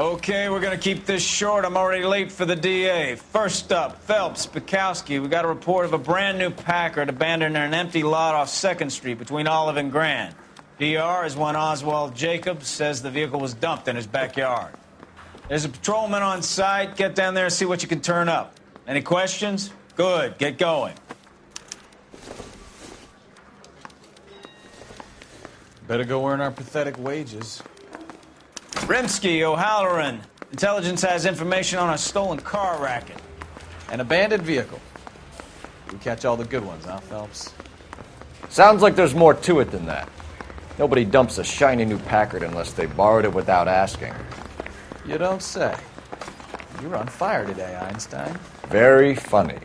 Okay, we're gonna keep this short. I'm already late for the DA. First up, Phelps, Bukowski. We got a report of a brand new Packard abandoned in an empty lot off 2nd Street between Olive and Grand. DR is one Oswald Jacobs says the vehicle was dumped in his backyard. There's a patrolman on site. Get down there and see what you can turn up. Any questions? Good, get going. Better go earn our pathetic wages. Rimsky, O'Halloran. Intelligence has information on a stolen car racket. An abandoned vehicle. We catch all the good ones, huh, Phelps? Sounds like there's more to it than that. Nobody dumps a shiny new Packard unless they borrowed it without asking. You don't say. You're on fire today, Einstein. Very funny.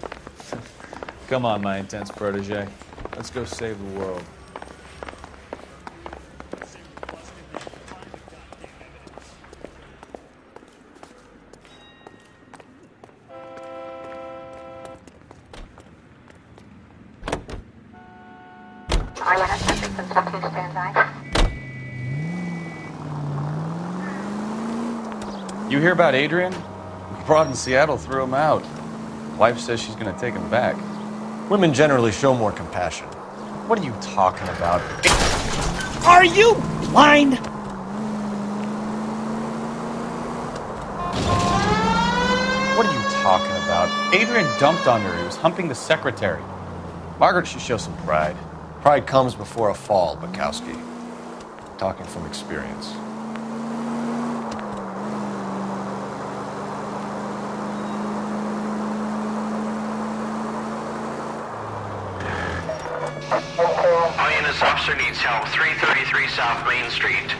Come on, my intense protege. Let's go save the world. You hear about Adrian? Broad in Seattle threw him out. Wife says she's gonna take him back. Women generally show more compassion. What are you talking about? Are you blind? What are you talking about? Adrian dumped on her. He was humping the secretary. Margaret should show some pride. Pride comes before a fall, Bukowski. Talking from experience. Officer needs help. 333 South Main Street.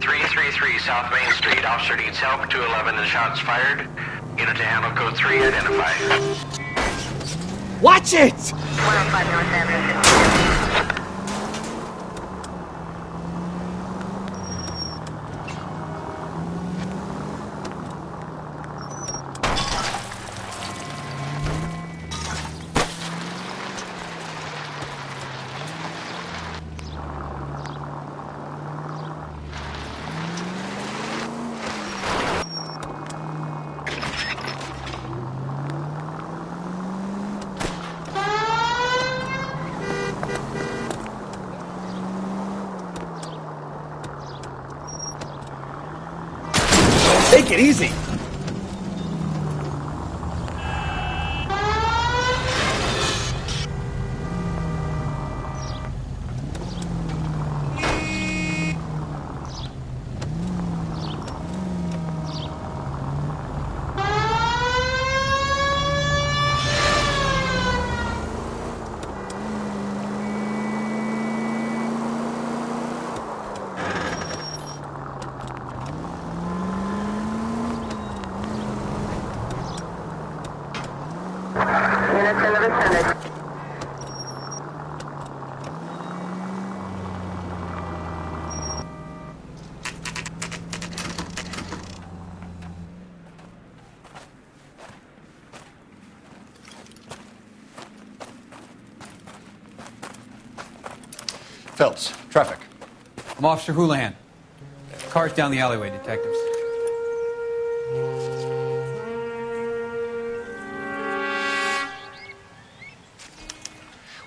333 South Main Street. Officer needs help. 211 and shots fired. Unit to handle code 3. Identify. Watch it! 105 North Avenue. Take it easy. Phelps, traffic. I'm Officer Houlihan. Car's down the alleyway, detectives.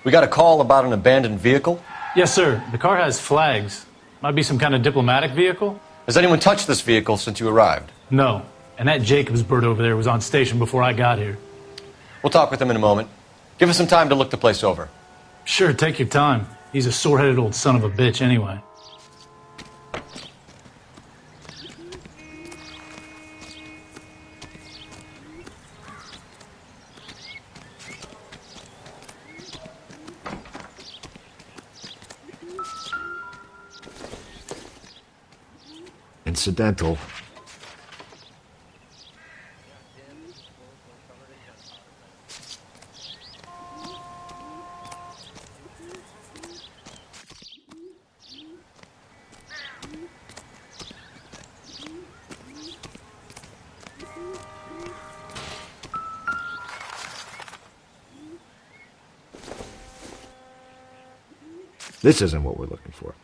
We got a call about an abandoned vehicle. Yes, sir. The car has flags. Might be some kind of diplomatic vehicle. Has anyone touched this vehicle since you arrived? No. And that Jacobs bird over there was on station before I got here. We'll talk with him in a moment. Give us some time to look the place over. Sure, take your time. He's a sore-headed old son of a bitch anyway. Incidental. This isn't what we're looking for.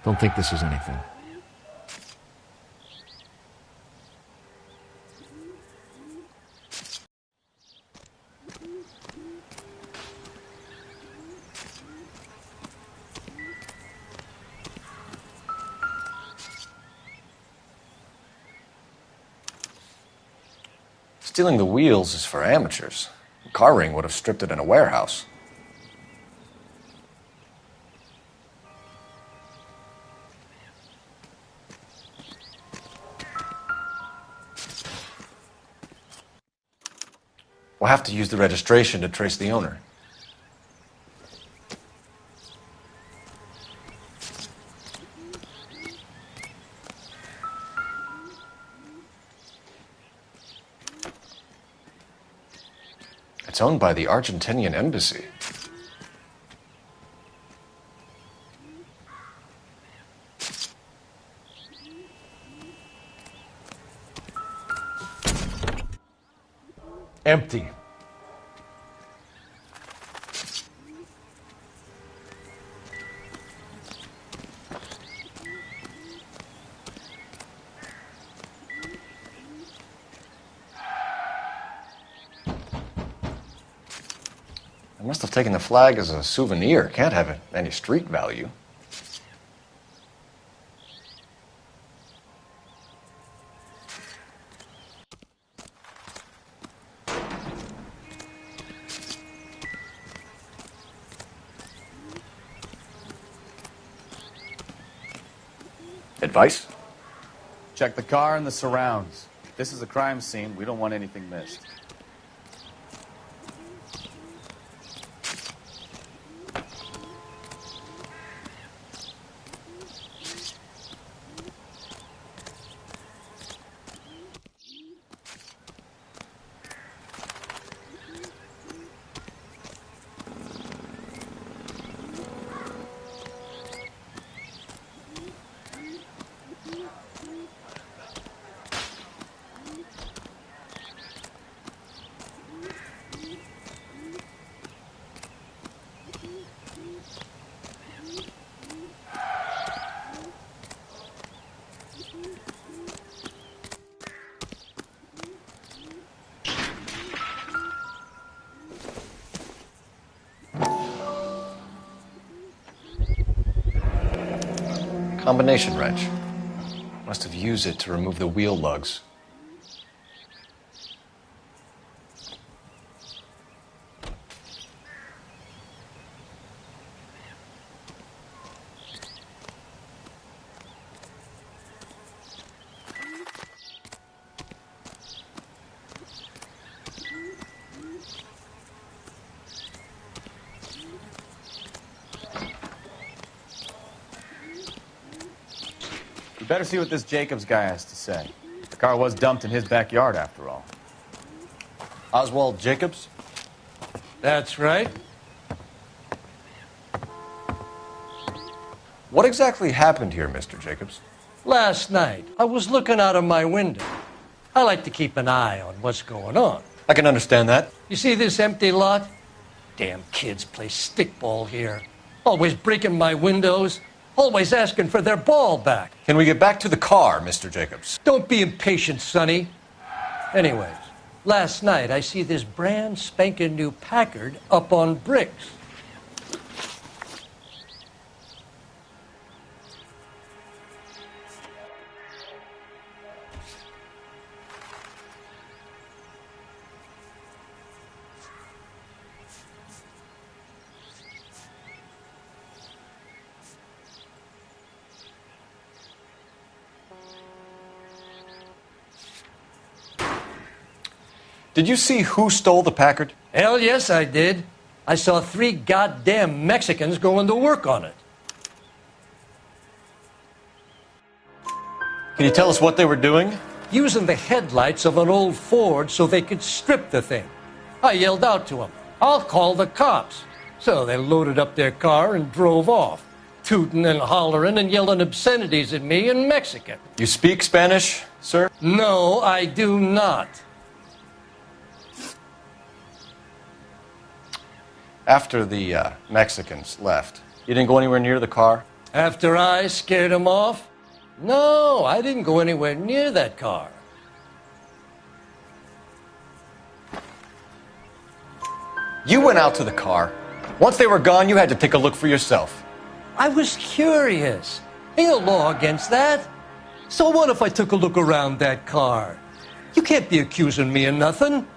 Don't think this is anything. Stealing the wheels is for amateurs. A car ring would have stripped it in a warehouse. We'll have to use the registration to trace the owner. It's owned by the Argentinian embassy. Empty. I must have taken the flag as a souvenir. Can't have any street value. Advice? Check the car and the surrounds. This is a crime scene. We don't want anything missed. Combination wrench. Must have used it to remove the wheel lugs. We better see what this Jacobs guy has to say. The car was dumped in his backyard, after all. Oswald Jacobs? That's right. What exactly happened here, Mr. Jacobs? Last night, I was looking out of my window. I like to keep an eye on what's going on. I can understand that. You see this empty lot? Damn kids play stickball here. Always breaking my windows. Always asking for their ball back. Can we get back to the car, Mr. Jacobs? Don't be impatient, Sonny. Anyways, last night I see this brand spanking new Packard up on bricks. Did you see who stole the Packard? Hell yes, I did. I saw 3 goddamn Mexicans going to work on it. Can you tell us what they were doing? Using the headlights of an old Ford so they could strip the thing. I yelled out to them, "I'll call the cops." So they loaded up their car and drove off, tooting and hollering and yelling obscenities at me in Mexican. You speak Spanish, sir? No, I do not. After the Mexicans left, you didn't go anywhere near the car? After I scared him off? No, I didn't go anywhere near that car. You went out to the car. Once they were gone, you had to take a look for yourself. I was curious. Ain't no law against that. So what if I took a look around that car? You can't be accusing me of nothing.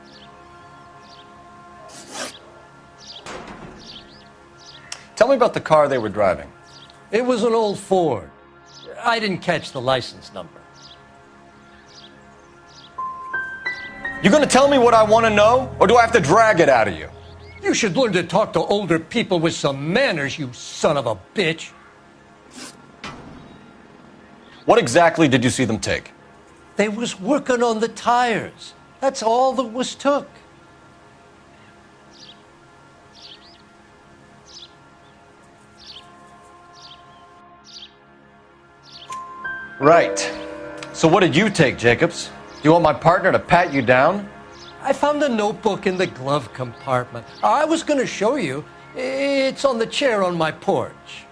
Tell me about the car they were driving. It was an old Ford. I didn't catch the license number. You gonna tell me what I want to know, or do I have to drag it out of you? You should learn to talk to older people with some manners, you son of a bitch. What exactly did you see them take? They was working on the tires. That's all that was took. Right. So what did you take, Jacobs? Do you want my partner to pat you down? I found a notebook in the glove compartment. I was going to show you. It's on the chair on my porch.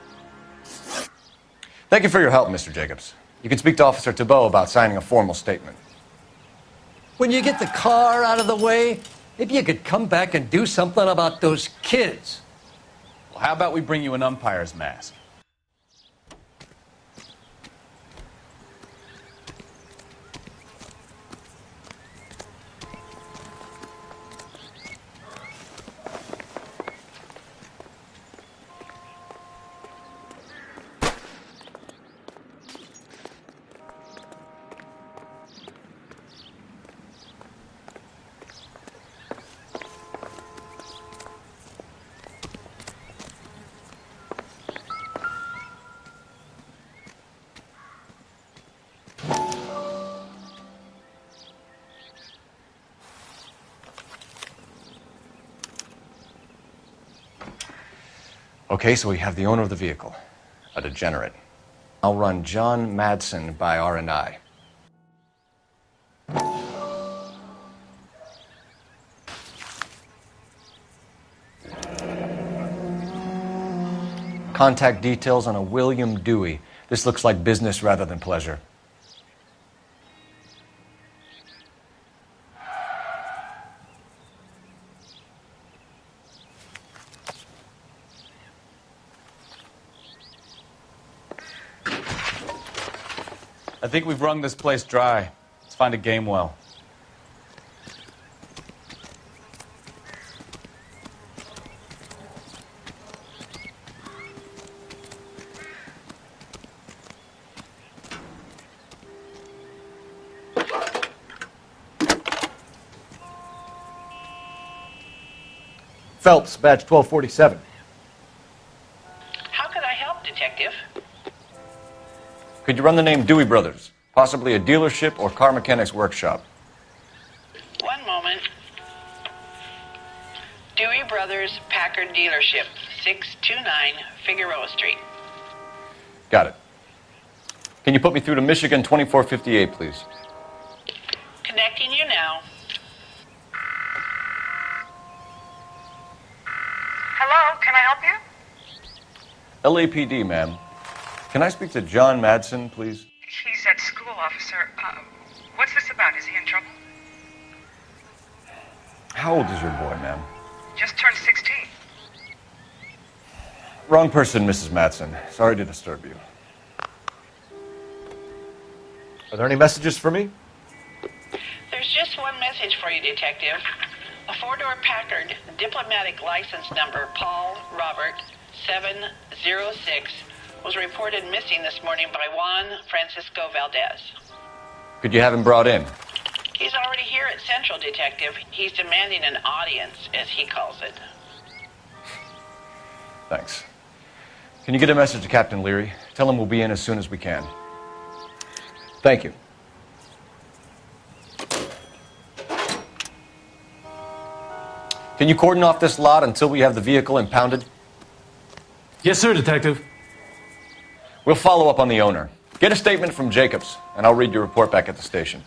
Thank you for your help, Mr. Jacobs. You can speak to Officer Thibault about signing a formal statement. When you get the car out of the way, maybe you could come back and do something about those kids. Well, how about we bring you an umpire's mask? Okay, so we have the owner of the vehicle, a degenerate. I'll run John Madsen by R&I. Contact details on a William Dewey. This looks like business rather than pleasure. I think we've wrung this place dry. Let's find a game well. Phelps, badge 1247. How can I help, Detective? Could you run the name Dewey Brothers? Possibly a dealership or car mechanics workshop. One moment. Dewey Brothers Packard Dealership, 629 Figueroa Street. Got it. Can you put me through to Michigan 2458, please? Connecting you now. Hello, can I help you? LAPD, ma'am. Can I speak to John Madsen, please? He's at school, officer. What's this about? Is he in trouble? How old is your boy, ma'am? Just turned 16. Wrong person, Mrs. Madsen. Sorry to disturb you. Are there any messages for me? There's just one message for you, Detective. A four-door Packard, diplomatic license number Paul Robert 706, was reported missing this morning by Juan Francisco Valdez. Could you have him brought in? He's already here at Central, Detective. He's demanding an audience, as he calls it. Thanks. Can you get a message to Captain Leary? Tell him we'll be in as soon as we can. Thank you. Can you cordon off this lot until we have the vehicle impounded? Yes, sir, Detective. We'll follow up on the owner. Get a statement from Jacobs, and I'll read your report back at the station.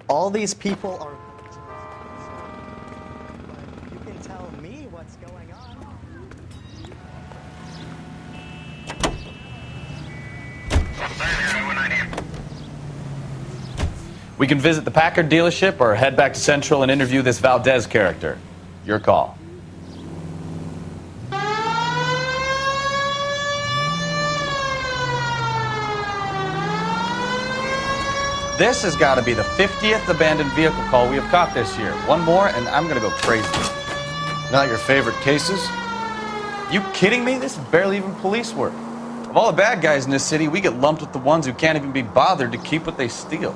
All these people are... But you can tell me what's going on. We can visit the Packard dealership or head back to Central and interview this Valdez character. Your call. This has got to be the 50th abandoned vehicle call we have caught this year. One more and I'm going to go crazy. Not your favorite cases? You kidding me? This is barely even police work. Of all the bad guys in this city, we get lumped with the ones who can't even be bothered to keep what they steal.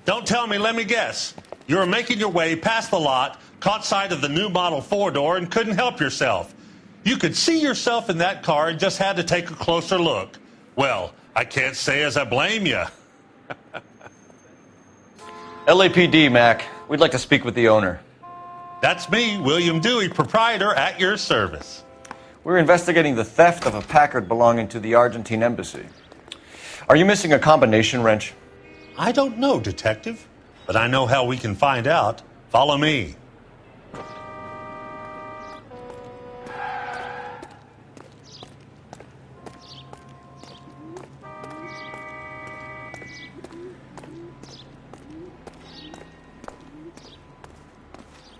Don't tell me, let me guess. You were making your way past the lot, caught sight of the new model four-door, and couldn't help yourself. You could see yourself in that car and just had to take a closer look. Well, I can't say as I blame you. LAPD, Mac. We'd like to speak with the owner. That's me, William Dewey, proprietor, at your service. We're investigating the theft of a Packard belonging to the Argentine embassy. Are you missing a combination wrench? I don't know, Detective, but I know how we can find out. Follow me.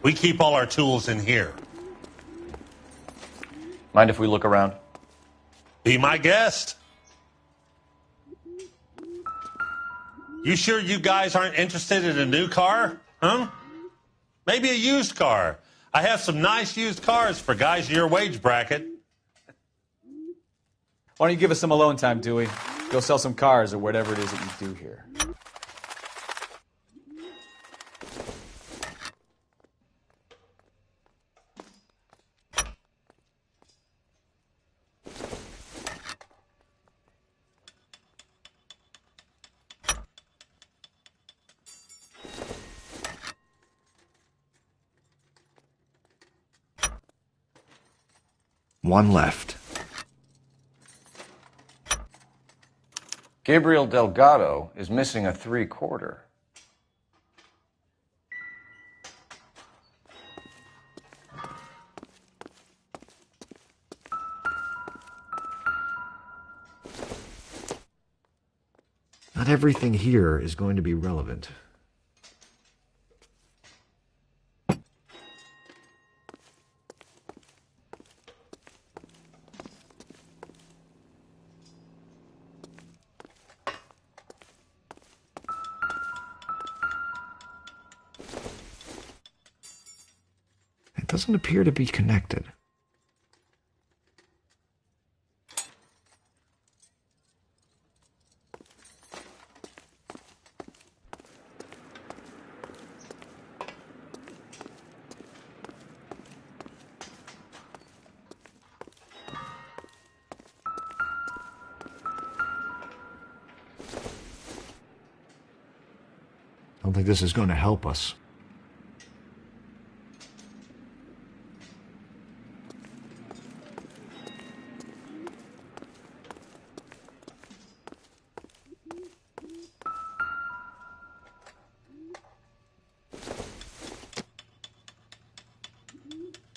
We keep all our tools in here. Mind if we look around? Be my guest. You sure you guys aren't interested in a new car? Huh? Maybe a used car. I have some nice used cars for guys in your wage bracket. Why don't you give us some alone time, Dewey? Go sell some cars or whatever it is that you do here. One left. Gabriel Delgado is missing a 3/4. Not everything here is going to be relevant. Doesn't appear to be connected. I don't think this is going to help us.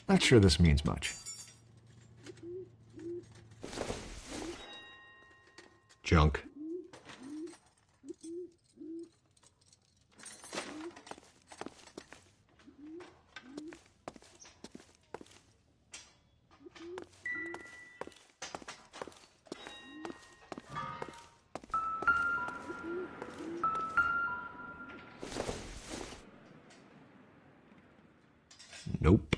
Not sure this means much. junk. Nope.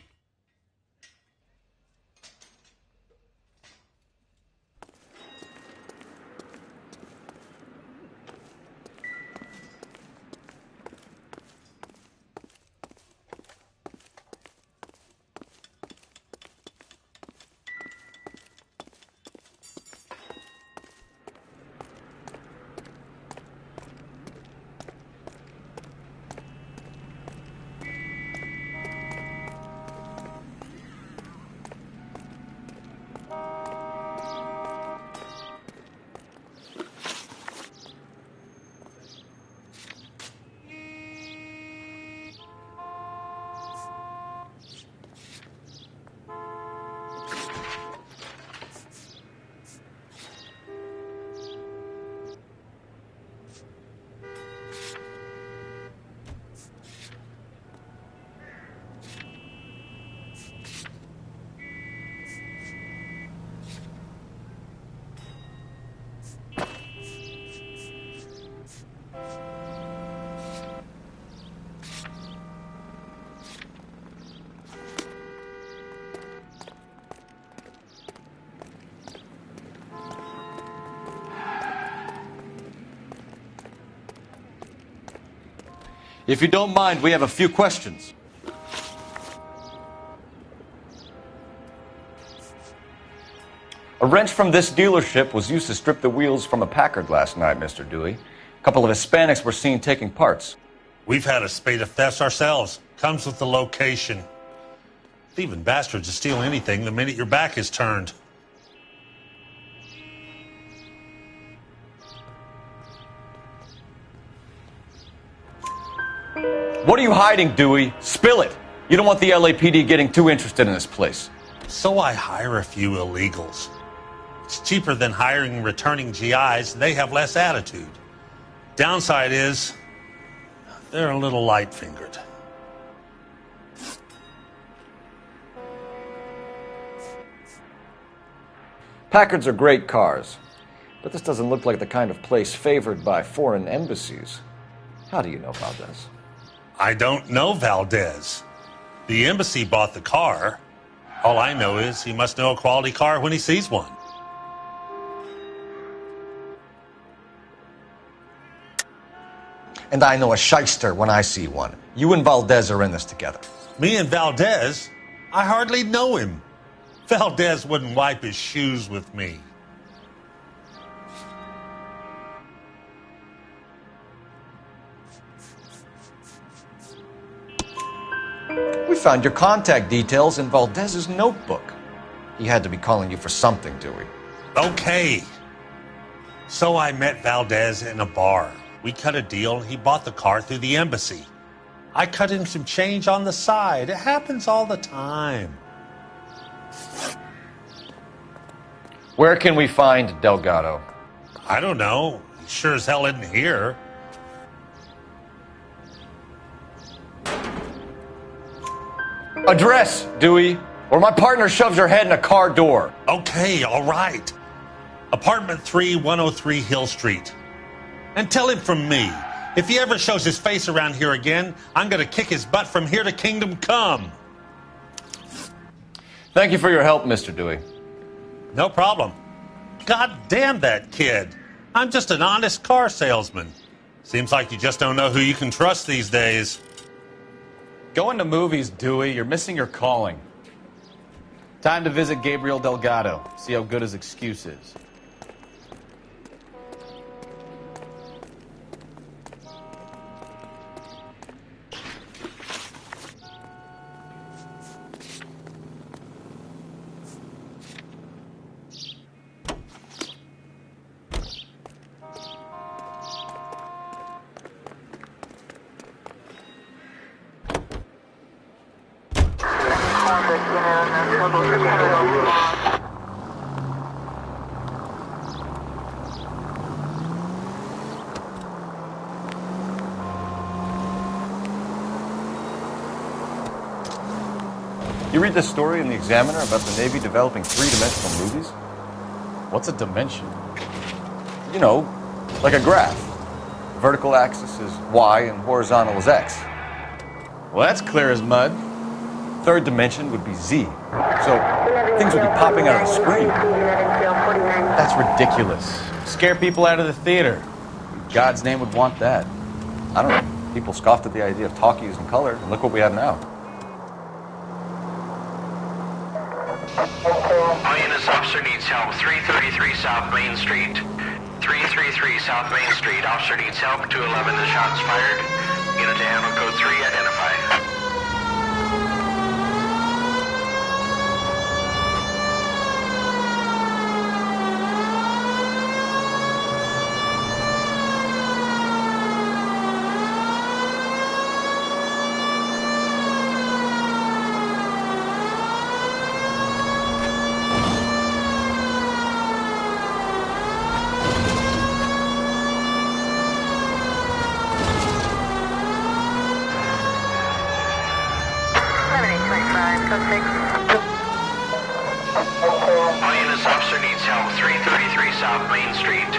If you don't mind, we have a few questions. A wrench from this dealership was used to strip the wheels from a Packard last night, Mr. Dewey. A couple of Hispanics were seen taking parts. We've had a spate of thefts ourselves. Comes with the location. Thieving bastards to steal anything the minute your back is turned. What are you hiding, Dewey? Spill it. You don't want the LAPD getting too interested in this place. So I hire a few illegals. It's cheaper than hiring returning GIs. They have less attitude. Downside is, they're a little light-fingered. Packards are great cars, but this doesn't look like the kind of place favored by foreign embassies. How do you know about this? I don't know Valdez. The embassy bought the car. All I know is he must know a quality car when he sees one. And I know a shyster when I see one. You and Valdez are in this together. Me and Valdez? I hardly know him. Valdez wouldn't wipe his shoes with me. We found your contact details in Valdez's notebook. He had to be calling you for something, Dewey. Okay. So I met Valdez in a bar. We cut a deal and he bought the car through the embassy. I cut him some change on the side. It happens all the time. Where can we find Delgado? I don't know. He sure as hell isn't here. Address, Dewey, or my partner shoves your head in a car door. Okay, all right. Apartment 3, 103 Hill Street. And tell him from me, if he ever shows his face around here again, I'm going to kick his butt from here to Kingdom Come. Thank you for your help, Mr. Dewey. No problem. God damn that kid. I'm just an honest car salesman. Seems like you just don't know who you can trust these days. Going to movies, Dewey. You're missing your calling. Time to visit Gabriel Delgado. See how good his excuse is. You read this story in the Examiner about the Navy developing three-dimensional movies? What's a dimension? You know, like a graph. Vertical axis is Y and horizontal is X. Well, that's clear as mud. Third dimension would be Z. So things would be popping out of the screen. That's ridiculous. Scare people out of the theater. In God's name would want that. I don't know. People scoffed at the idea of talkies in color, and look what we have now. All units, officer needs help. 333 South Main Street. 333 South Main Street. Officer needs help. 211 is shots fired. Unit to handle code 3, identify. All units, officer needs help. 333 South Main Street.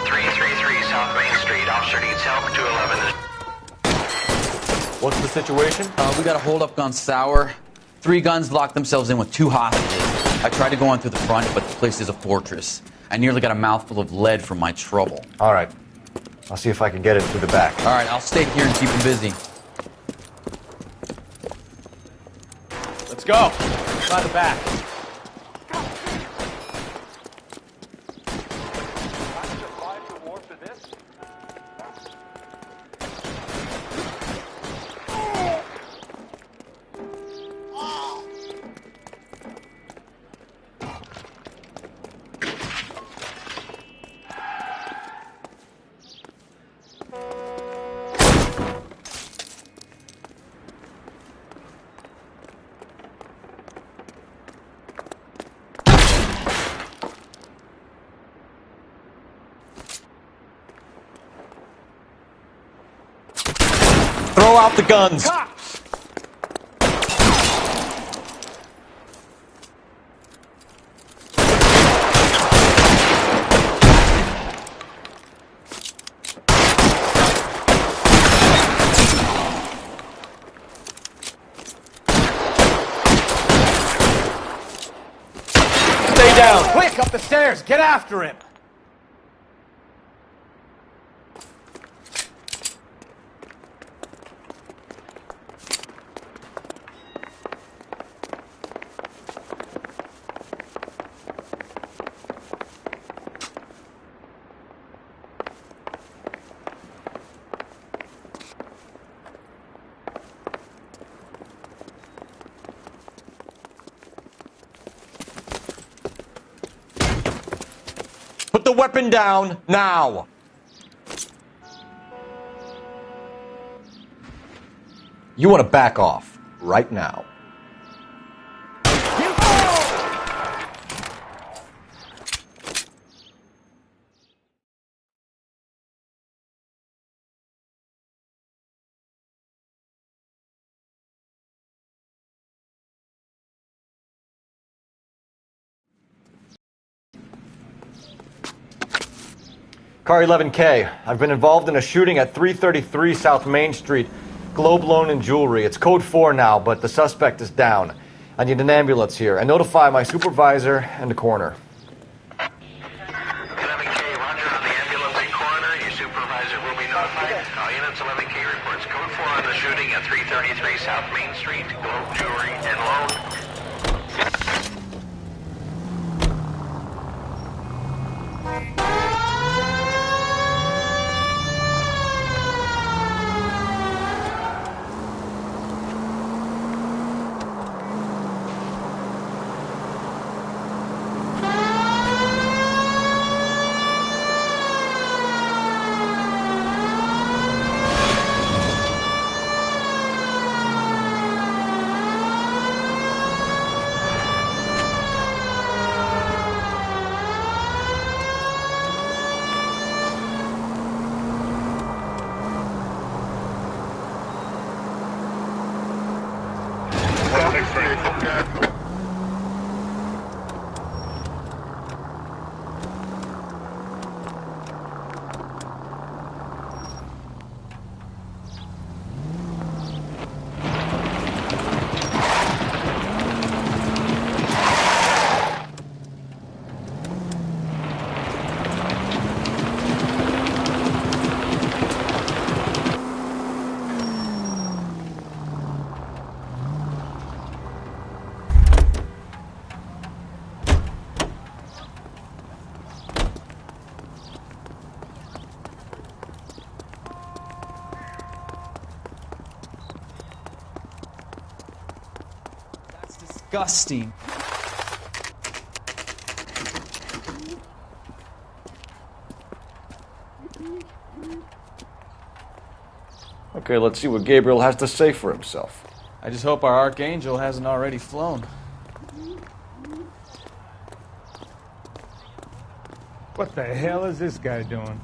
333 South Main Street. Officer needs help. 211 is... What's the situation? We got a hold-up gun sour. 3 guns locked themselves in with 2 hostages. I tried to go on through the front, but the place is a fortress. I nearly got a mouthful of lead from my trouble. All right. I'll see if I can get it through the back. All right, I'll stay here and keep them busy. Let's go. By the back. Throw out the guns! Cops! Stay down! Quick, up the stairs! Get after him! Put the weapon down, now! You want to back off, right now. Car 11K, I've been involved in a shooting at 333 South Main Street. Globe Loan and Jewelry. It's code 4 now, but the suspect is down. I need an ambulance here. And notify my supervisor and the coroner. 11K, roger on the ambulance and coroner. Your supervisor will be notified. All units, 11K reports code 4 on the shooting at 333 South Main Street. Globe Jewelry and Loan. disgusting. Okay, let's see what Gabriel has to say for himself. I just hope our archangel hasn't already flown. What the hell is this guy doing?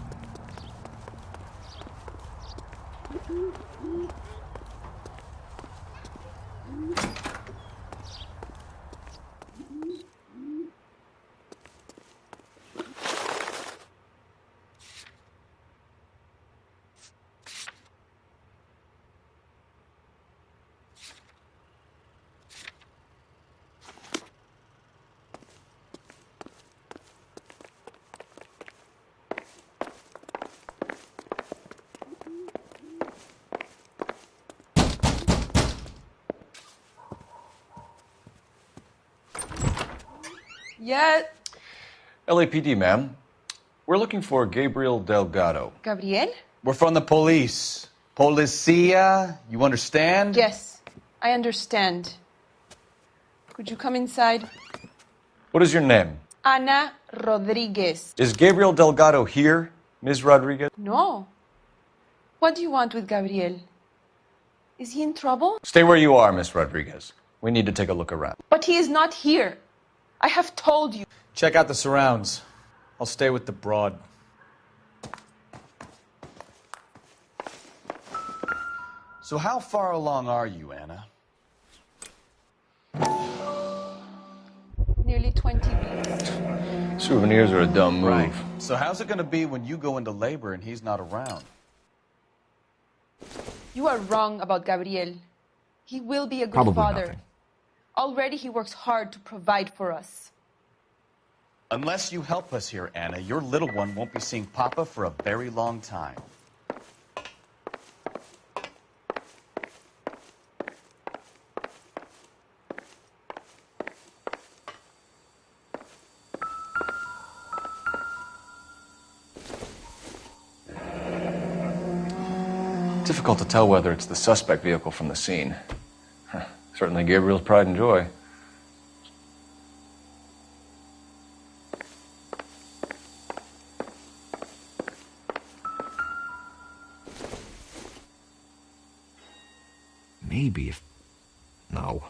Yeah. LAPD, ma'am. We're looking for Gabriel Delgado. Gabriel? We're from the police. Policia, you understand? Yes, I understand. Could you come inside? What is your name? Ana Rodriguez. Is Gabriel Delgado here, Ms. Rodriguez? No. What do you want with Gabriel? Is he in trouble? Stay where you are, Ms. Rodriguez. We need to take a look around. But he is not here. I have told you. Check out the surrounds. I'll stay with the broad. So how far along are you, Anna? Nearly 20 weeks. Souvenirs are a dumb move. Right. So how's it going to be when you go into labor and he's not around? You are wrong about Gabriel. He will be a good Probably father. nothing. Already he works hard to provide for us. Unless you help us here, Anna, your little one won't be seeing Papa for a very long time. Difficult to tell whether it's the suspect vehicle from the scene. Certainly Gabriel's pride and joy. Maybe if... No.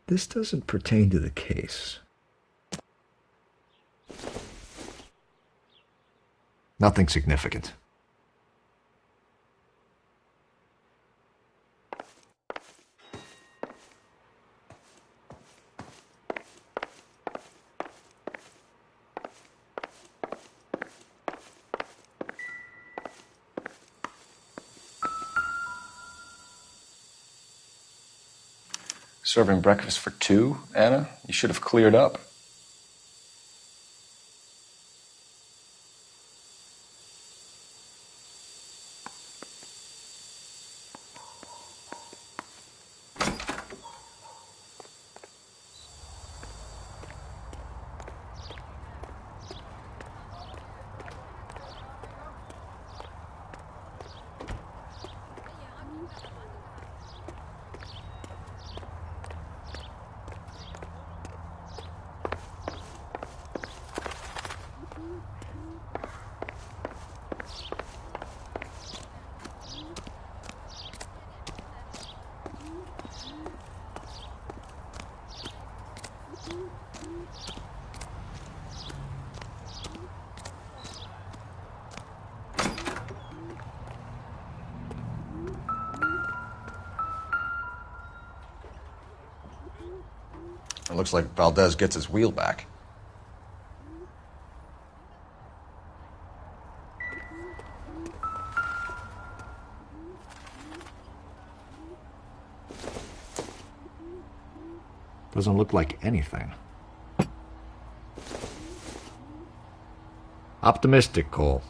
This doesn't pertain to the case. Nothing significant. Serving breakfast for two, Anna? You should have cleared up. It looks like Valdez gets his wheel back. Doesn't look like anything. Optimistic, Cole.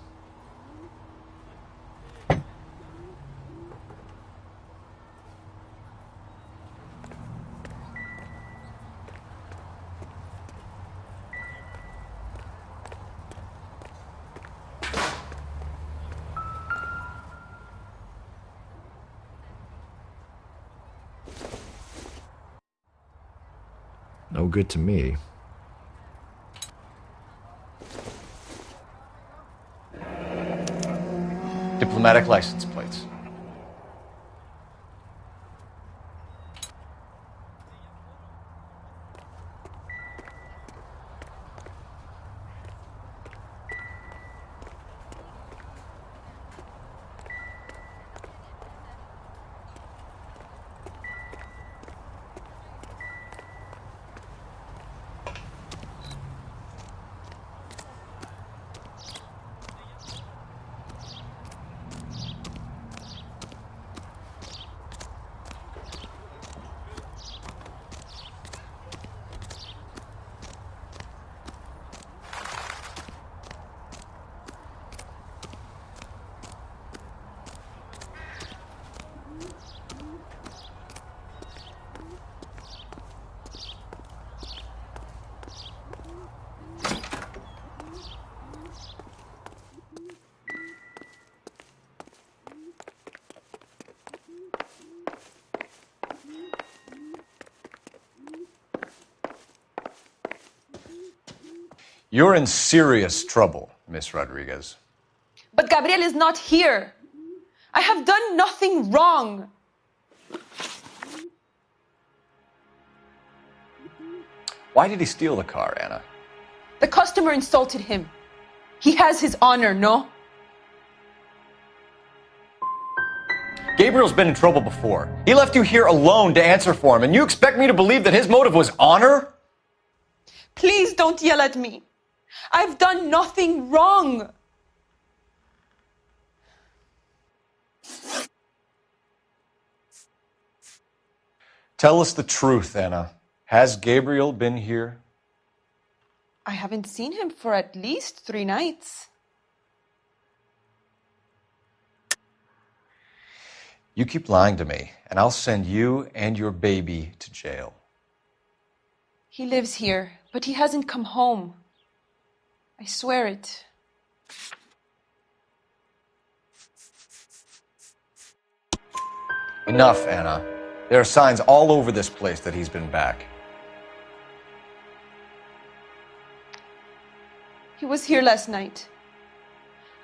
No good to me. Diplomatic license plates. You're in serious trouble, Miss Rodriguez. But Gabriel is not here. I have done nothing wrong. Why did he steal the car, Anna? The customer insulted him. He has his honor, no? Gabriel's been in trouble before. He left you here alone to answer for him, and you expect me to believe that his motive was honor? Please don't yell at me. I've done nothing wrong. Tell us the truth, Anna. Has Gabriel been here? I haven't seen him for at least 3 nights. You keep lying to me, and I'll send you and your baby to jail. He lives here, but he hasn't come home. I swear it. Enough, Anna. There are signs all over this place that he's been back. He was here last night.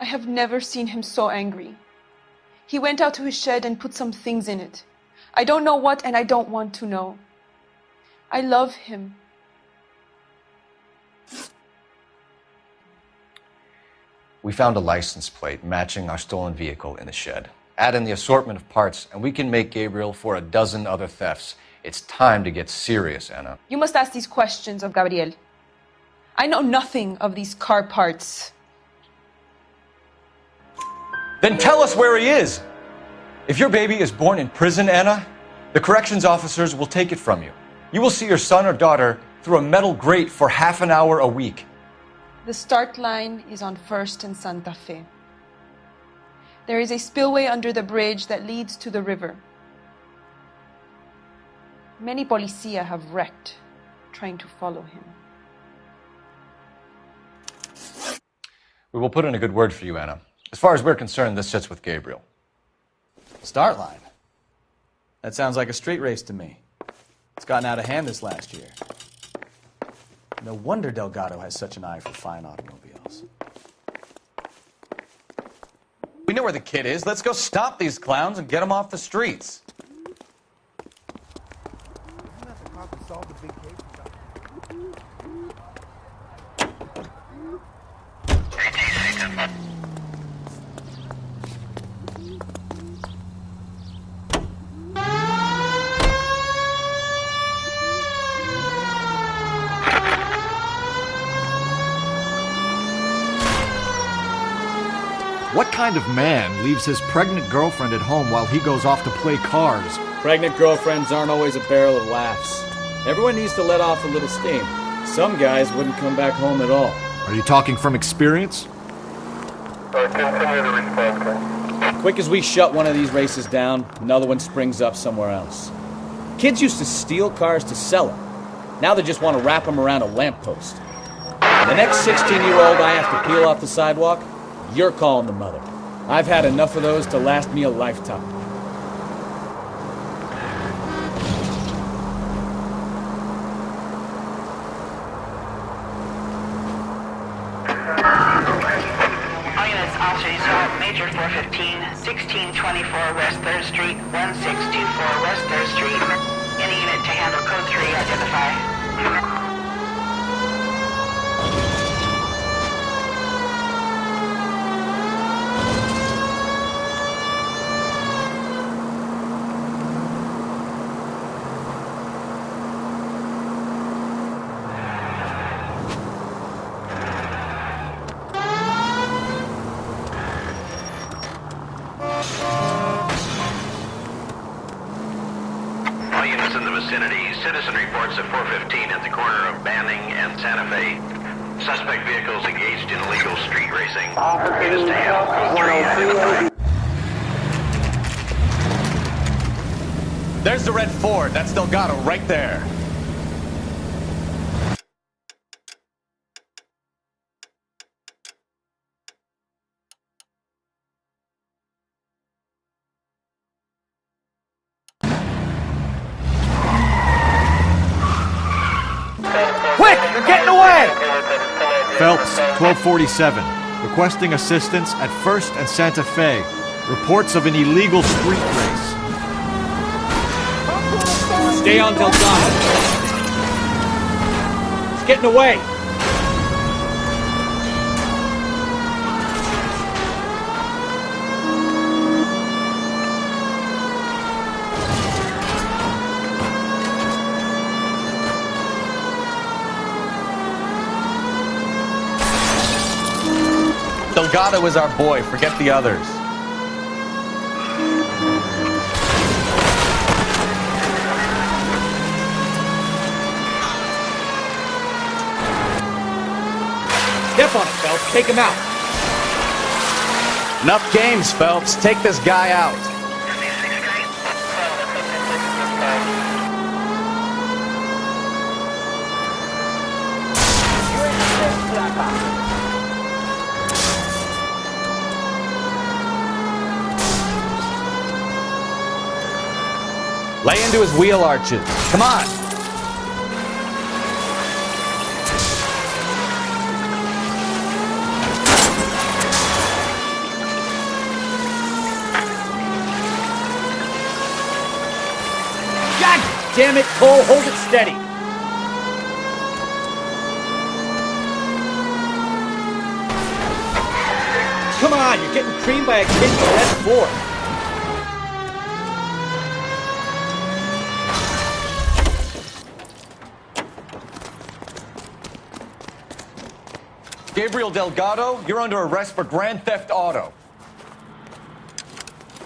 I have never seen him so angry. He went out to his shed and put some things in it. I don't know what, and I don't want to know. I love him. We found a license plate matching our stolen vehicle in the shed. Add in the assortment of parts, and we can make Gabriel for a dozen other thefts. It's time to get serious, Anna. You must ask these questions of Gabriel. I know nothing of these car parts. Then tell us where he is! If your baby is born in prison, Anna, the corrections officers will take it from you. You will see your son or daughter through a metal grate for half an hour a week. The start line is on 1st and Santa Fe. There is a spillway under the bridge that leads to the river. Many policia have wrecked trying to follow him. We will put in a good word for you, Anna. As far as we're concerned, this sits with Gabriel. Start line. That sounds like a street race to me. It's gotten out of hand this last year. No wonder Delgado has such an eye for fine automobiles. We know where the kid is. Let's go stop these clowns and get them off the streets. What kind of man leaves his pregnant girlfriend at home while he goes off to play cars? Pregnant girlfriends aren't always a barrel of laughs. Everyone needs to let off a little steam. Some guys wouldn't come back home at all. Are you talking from experience? Quick as we shut one of these races down, another one springs up somewhere else. Kids used to steal cars to sell them. Now they just want to wrap them around a lamppost. The next 16-year-old I have to peel off the sidewalk, you're calling the mother. I've had enough of those to last me a lifetime. Major 415, 1624 West 3rd Street, 1624 West 3rd Street. Any unit to handle code 3, identify. All units in the vicinity, citizen reports at 415 at the corner of Banning and Santa Fe. Suspect vehicles engaged in illegal street racing. Units to handle code 3, identify. There's the red Ford. That's Delgado right there. Quick! They're getting away! Phelps, 1247. Requesting assistance at 1st and Santa Fe. Reports of an illegal street race. Stay on Delgado. It's getting away. Delgado is our boy. Forget the others. Step on it, Phelps. Take him out. Enough games, Phelps. Take this guy out. Lay into his wheel arches. Come on. God damn it, Cole. Hold it steady. Come on, you're getting creamed by a kid in the red Ford. Gabriel Delgado, you're under arrest for grand theft auto.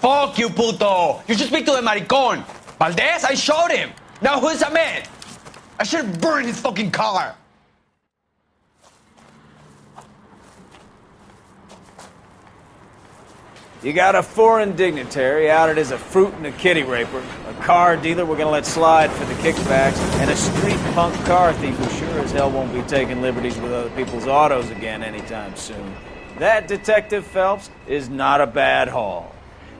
Fuck you, puto! You should speak to the maricón. Valdez, I shot him. Now who's a man? I should have burned his fucking car. You got a foreign dignitary outed as a fruit and a kitty raper, a car dealer we're gonna let slide for the kickbacks, and a street punk car thief who sure as hell won't be taking liberties with other people's autos again anytime soon. That, Detective Phelps, is not a bad haul.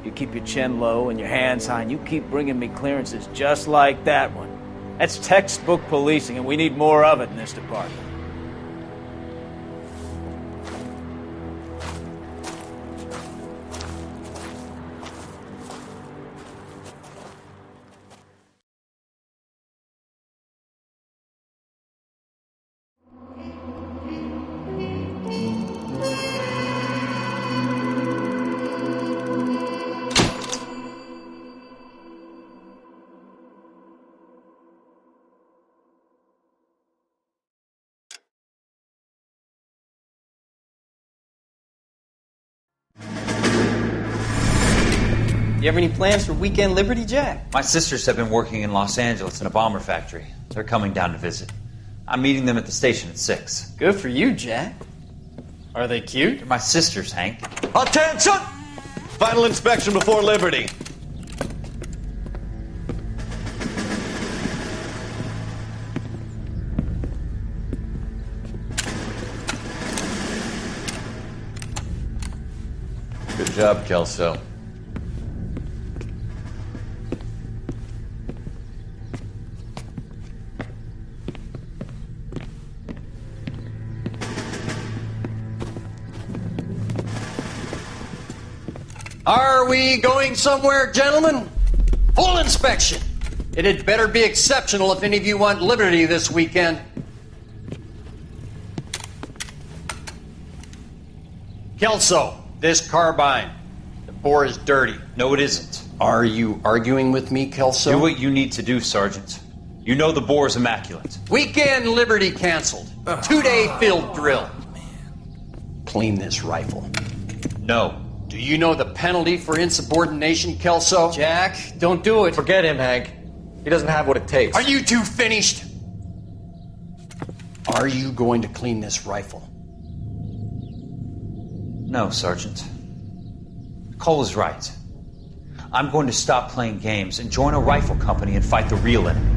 You keep your chin low and your hands high, and you keep bringing me clearances just like that one. That's textbook policing, and we need more of it in this department. You have any plans for weekend Liberty, Jack? My sisters have been working in Los Angeles in a bomber factory. They're coming down to visit. I'm meeting them at the station at 6. Good for you, Jack. Are they cute? They're my sisters, Hank. Attention! Final inspection before Liberty. Good job, Kelso. Are we going somewhere, gentlemen? Full inspection. It had better be exceptional if any of you want liberty this weekend. Kelso, this carbine. The bore is dirty. No, it isn't. Are you arguing with me, Kelso? Do what you need to do, Sergeant. You know the bore is immaculate. Weekend liberty canceled. 2-day field drill. Clean this rifle. No. Do you know the penalty for insubordination, Kelso? Jack, don't do it. Forget him, Hank. He doesn't have what it takes. Are you two finished? Are you going to clean this rifle? No, Sergeant. Cole is right. I'm going to stop playing games and join a rifle company and fight the real enemy.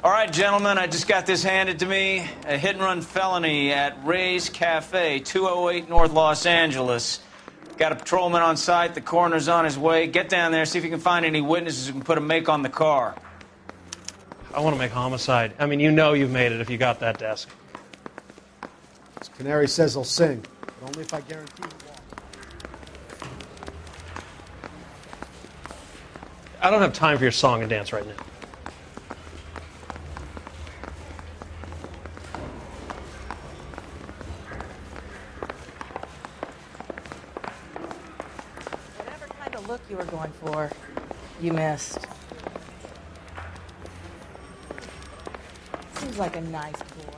All right, gentlemen, I just got this handed to me. A hit-and-run felony at Ray's Cafe, 208 North Los Angeles. Got a patrolman on site. The coroner's on his way. Get down there, see if you can find any witnesses who can put a make on the car. I want to make homicide. I mean, you know you've made it if you got that desk. This canary says he'll sing, but only if I guarantee he won't. I don't have time for your song and dance right now. Look you were going for, you missed. Seems like a nice boy.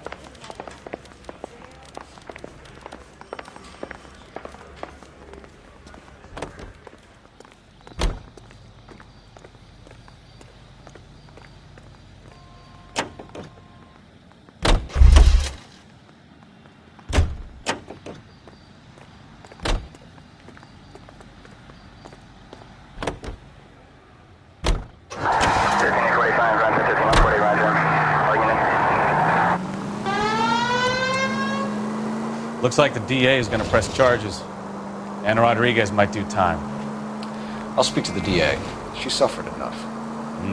Looks like the DA is going to press charges. Anna Rodriguez might do time. I'll speak to the DA. She suffered enough.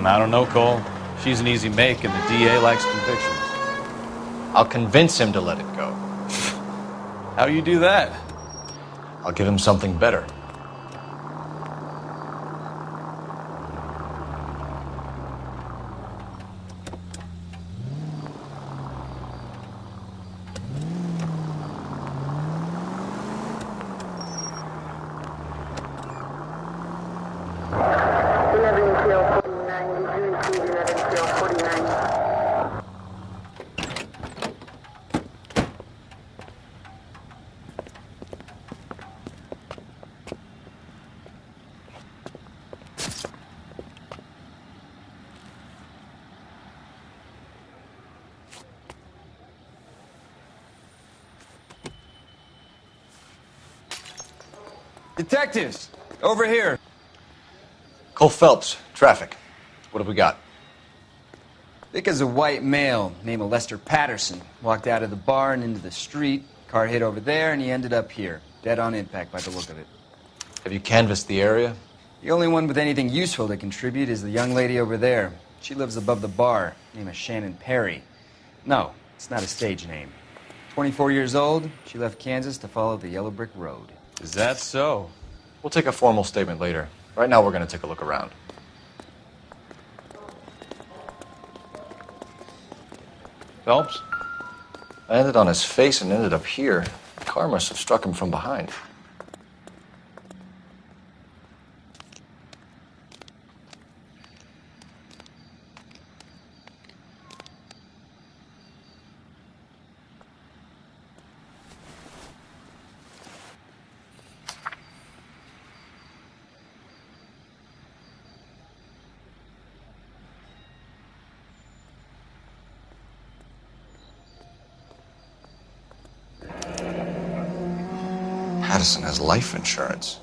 I don't know, Cole. She's an easy make, and the DA likes convictions. I'll convince him to let it go. How do you do that? I'll give him something better. Detectives, over here. Cole Phelps, traffic. What have we got? Thick as a white male named Lester Patterson. Walked out of the bar and into the street. Car hit over there and he ended up here. Dead on impact by the look of it. Have you canvassed the area? The only one with anything useful to contribute is the young lady over there. She lives above the bar. Name is Shannon Perry. No, it's not a stage name. 24 years old. She left Kansas to follow the yellow brick road. Is that so? We'll take a formal statement later. Right now, we're going to take a look around. Phelps? I landed on his face and ended up here. The car must have struck him from behind. Madison has life insurance.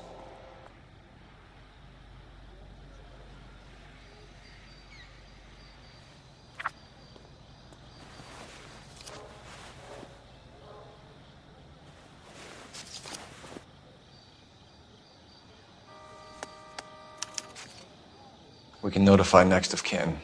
We can notify next of kin.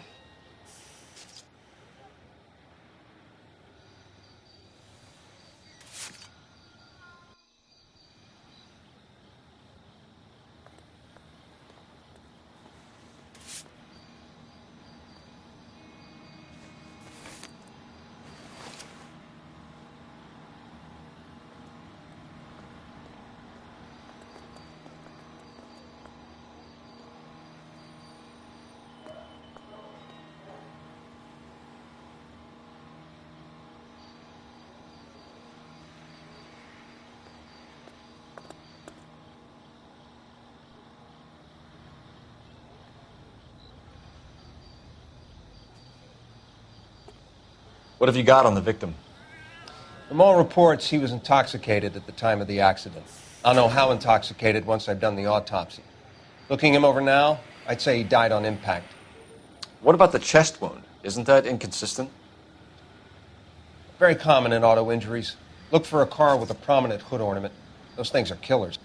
What have you got on the victim? From all reports, he was intoxicated at the time of the accident. I'll know how intoxicated once I've done the autopsy. Looking him over now, I'd say he died on impact. What about the chest wound? Isn't that inconsistent? Very common in auto injuries. Look for a car with a prominent hood ornament. Those things are killers.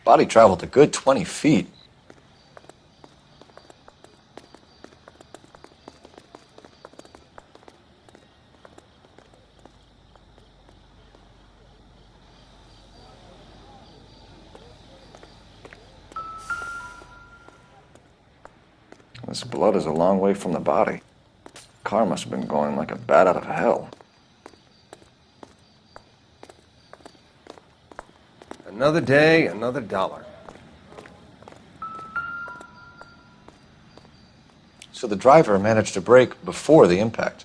Body traveled a good 20 feet. This blood is a long way from the body. Car must have been going like a bat out of hell. Another day, another dollar. So the driver managed to brake before the impact.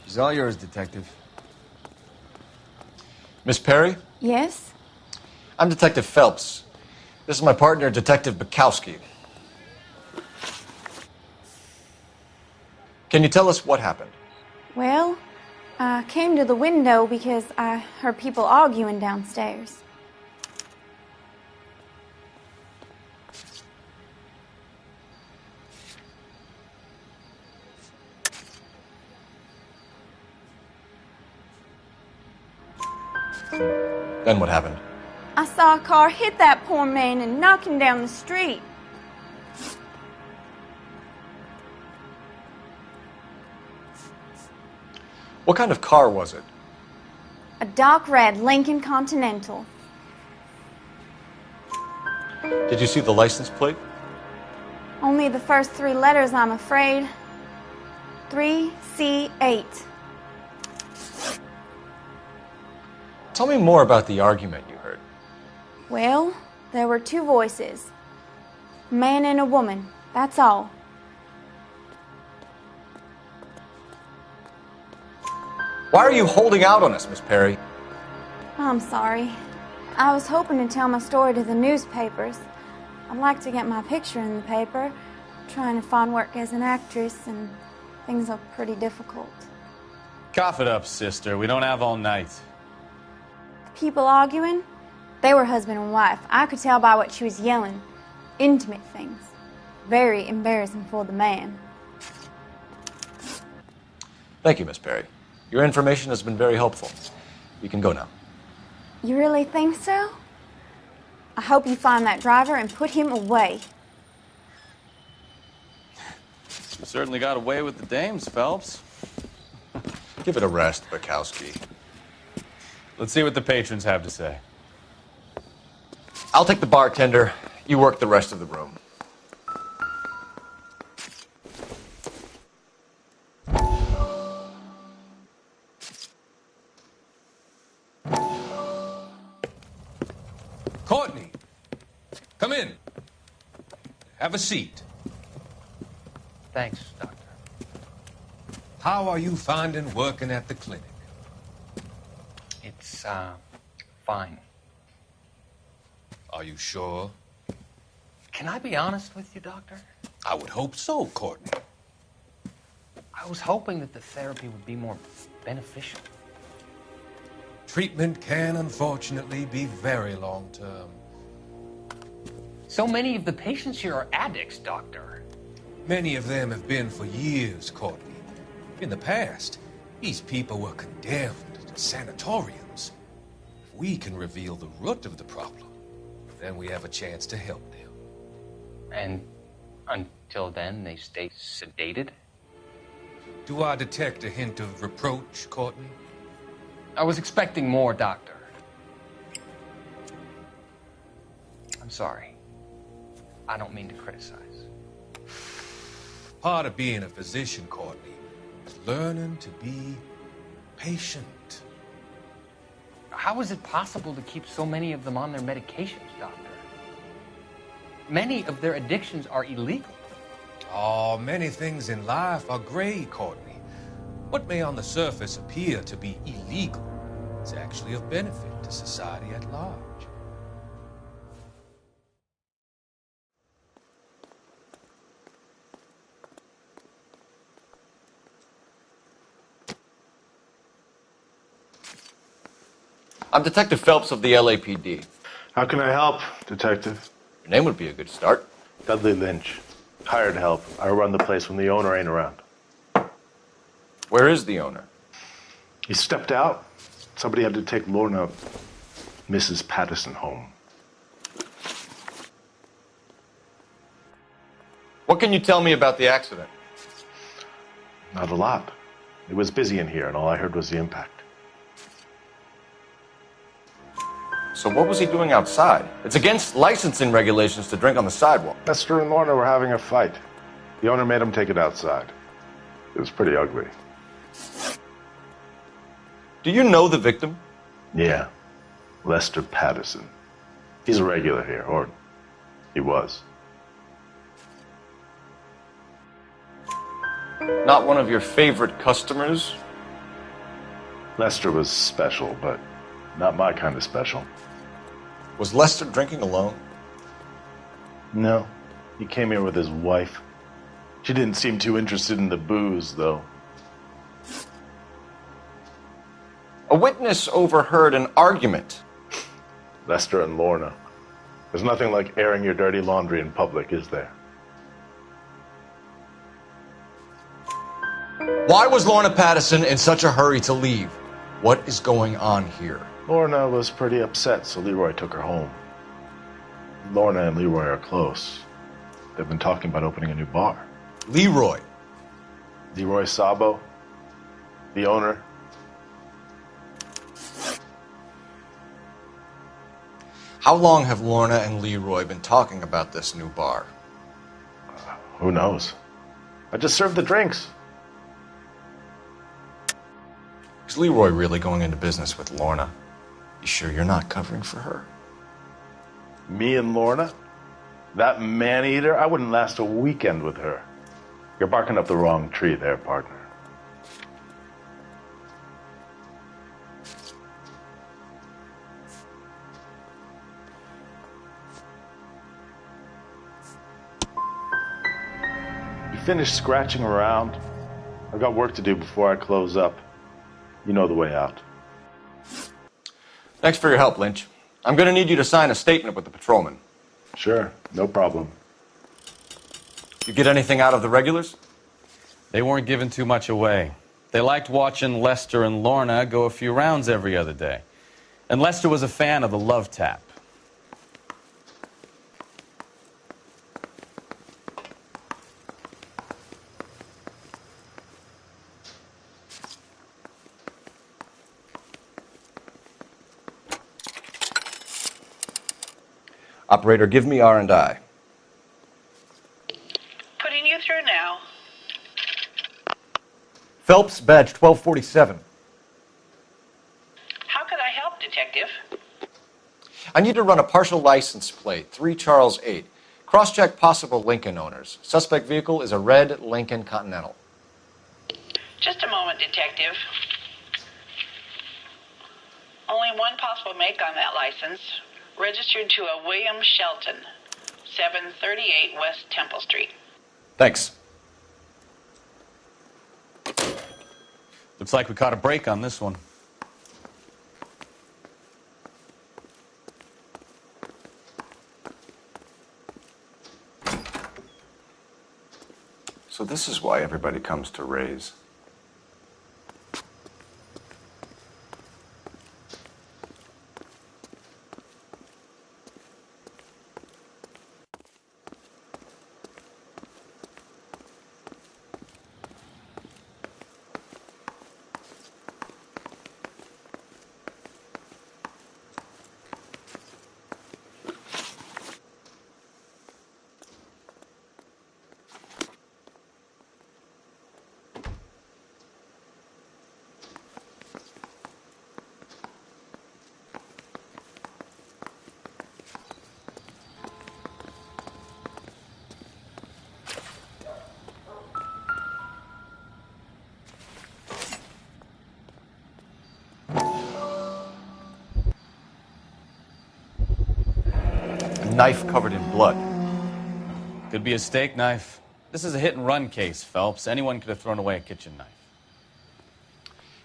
She's all yours, Detective. Miss Perry? Yes? I'm Detective Phelps. This is my partner, Detective Bukowski. Can you tell us what happened? Well, I came to the window because I heard people arguing downstairs. Then what happened? I saw a car hit that poor man and knock him down the street. What kind of car was it? A dark red Lincoln Continental. Did you see the license plate? Only the first three letters, I'm afraid. 3C8. Tell me more about the argument you heard. Well, there were two voices. A man and a woman, that's all. Why are you holding out on us, Miss Perry? I'm sorry. I was hoping to tell my story to the newspapers. I'd like to get my picture in the paper. Trying to find work as an actress, and things are pretty difficult. Cough it up, sister. We don't have all night. The people arguing, they were husband and wife. I could tell by what she was yelling. Intimate things. Very embarrassing for the man. Thank you, Miss Perry. Your information has been very helpful. You can go now. You really think so? I hope you find that driver and put him away. You certainly got away with the dames, Phelps. Give it a rest, Bukowski. Let's see what the patrons have to say. I'll take the bartender. You work the rest of the room. Courtney, come in. Have a seat. Thanks, Doctor. How are you finding working at the clinic? It's, fine. Are you sure? Can I be honest with you, Doctor? I would hope so, Courtney. I was hoping that the therapy would be more beneficial. Treatment can, unfortunately, be very long-term. So many of the patients here are addicts, Doctor. Many of them have been for years, Courtney. In the past, these people were condemned to sanatoriums. If we can reveal the root of the problem, then we have a chance to help them. And until then, they stay sedated? Do I detect a hint of reproach, Courtney? I was expecting more, Doctor. I'm sorry. I don't mean to criticize. Part of being a physician, Courtney, is learning to be patient. How is it possible to keep so many of them on their medications, Doctor? Many of their addictions are illegal. Oh, many things in life are gray, Courtney. What may on the surface appear to be illegal is actually of benefit to society at large. I'm Detective Phelps of the LAPD. How can I help, Detective? Your name would be a good start. Dudley Lynch. Hired help. I run the place when the owner ain't around. Where is the owner? He stepped out. Somebody had to take Lorna, Mrs. Patterson, home. What can you tell me about the accident? Not a lot. It was busy in here, and all I heard was the impact. So what was he doing outside? It's against licensing regulations to drink on the sidewalk. Lester and Lorna were having a fight. The owner made him take it outside. It was pretty ugly. Do you know the victim? Yeah. Lester Patterson. He's a regular here, or he was. Not one of your favorite customers? Lester was special, but not my kind of special. Was Lester drinking alone? No. He came here with his wife. She didn't seem too interested in the booze, though. A witness overheard an argument. Lester and Lorna. There's nothing like airing your dirty laundry in public, is there? Why was Lorna Patterson in such a hurry to leave? What is going on here? Lorna was pretty upset, so Leroy took her home. Lorna and Leroy are close. They've been talking about opening a new bar. Leroy? Leroy Sabo, the owner. How long have Lorna and Leroy been talking about this new bar? Who knows? I just served the drinks. Is Leroy really going into business with Lorna? You sure you're not covering for her? Me and Lorna? That man-eater? I wouldn't last a weekend with her. You're barking up the wrong tree there, partner. You finished scratching around? I've got work to do before I close up. You know the way out. Thanks for your help, Lynch. I'm going to need you to sign a statement with the patrolman. Sure, no problem. You get anything out of the regulars? They weren't giving too much away. They liked watching Lester and Lorna go a few rounds every other day. And Lester was a fan of the love tap. Operator, give me R&I. Putting you through now. Phelps, badge 1247. How can I help, Detective? I need to run a partial license plate, 3 Charles 8. Cross-check possible Lincoln owners. Suspect vehicle is a red Lincoln Continental. Just a moment, Detective. Only one possible make on that license. Registered to a William Shelton, 738 West Temple Street. Thanks. Looks like we caught a break on this one. So this is why everybody comes to Ray's. Knife covered in blood. Could be a steak knife. This is a hit-and-run case, Phelps. Anyone could have thrown away a kitchen knife.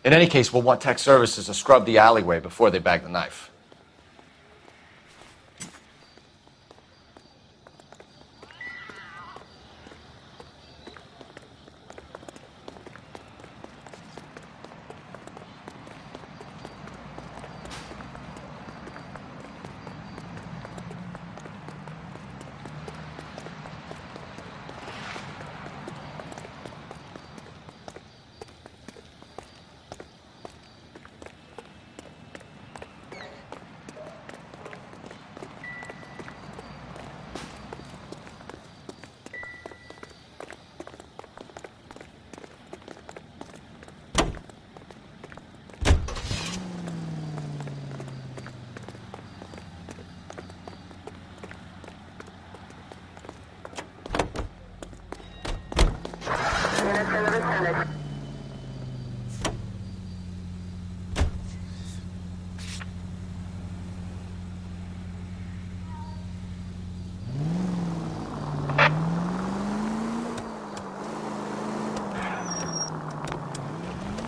In any case, we'll want tech services to scrub the alleyway before they bag the knife.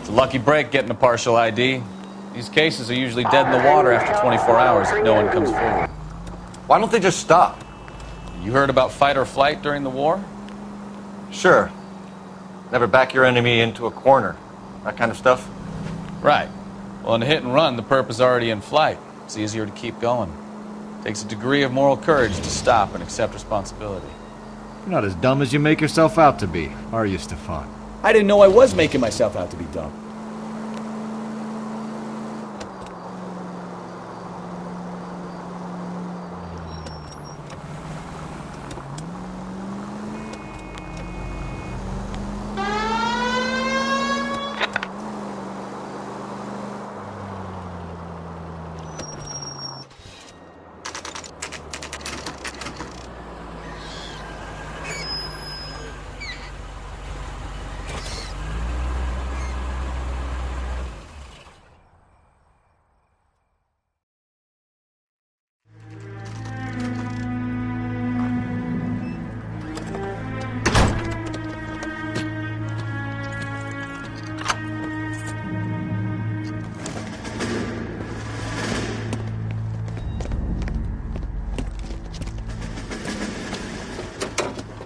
It's a lucky break getting a partial ID. These cases are usually dead in the water after 24 hours if no one comes forward. Why don't they just stop? You heard about fight or flight during the war? Sure. Never back your enemy into a corner. That kind of stuff. Right. Well, in a hit and run, the perp is already in flight. It's easier to keep going. Takes a degree of moral courage to stop and accept responsibility. You're not as dumb as you make yourself out to be, are you, Stefan? I didn't know I was making myself out to be dumb.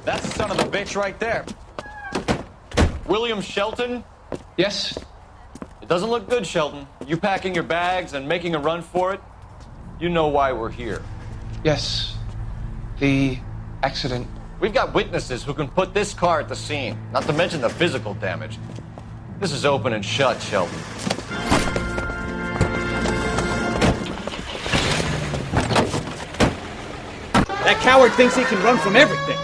That's the son of a bitch right there. William Shelton? Yes? It doesn't look good, Shelton. You packing your bags and making a run for it? You know why we're here. Yes. The accident. We've got witnesses who can put this car at the scene, not to mention the physical damage. This is open and shut, Shelton. That coward thinks he can run from everything.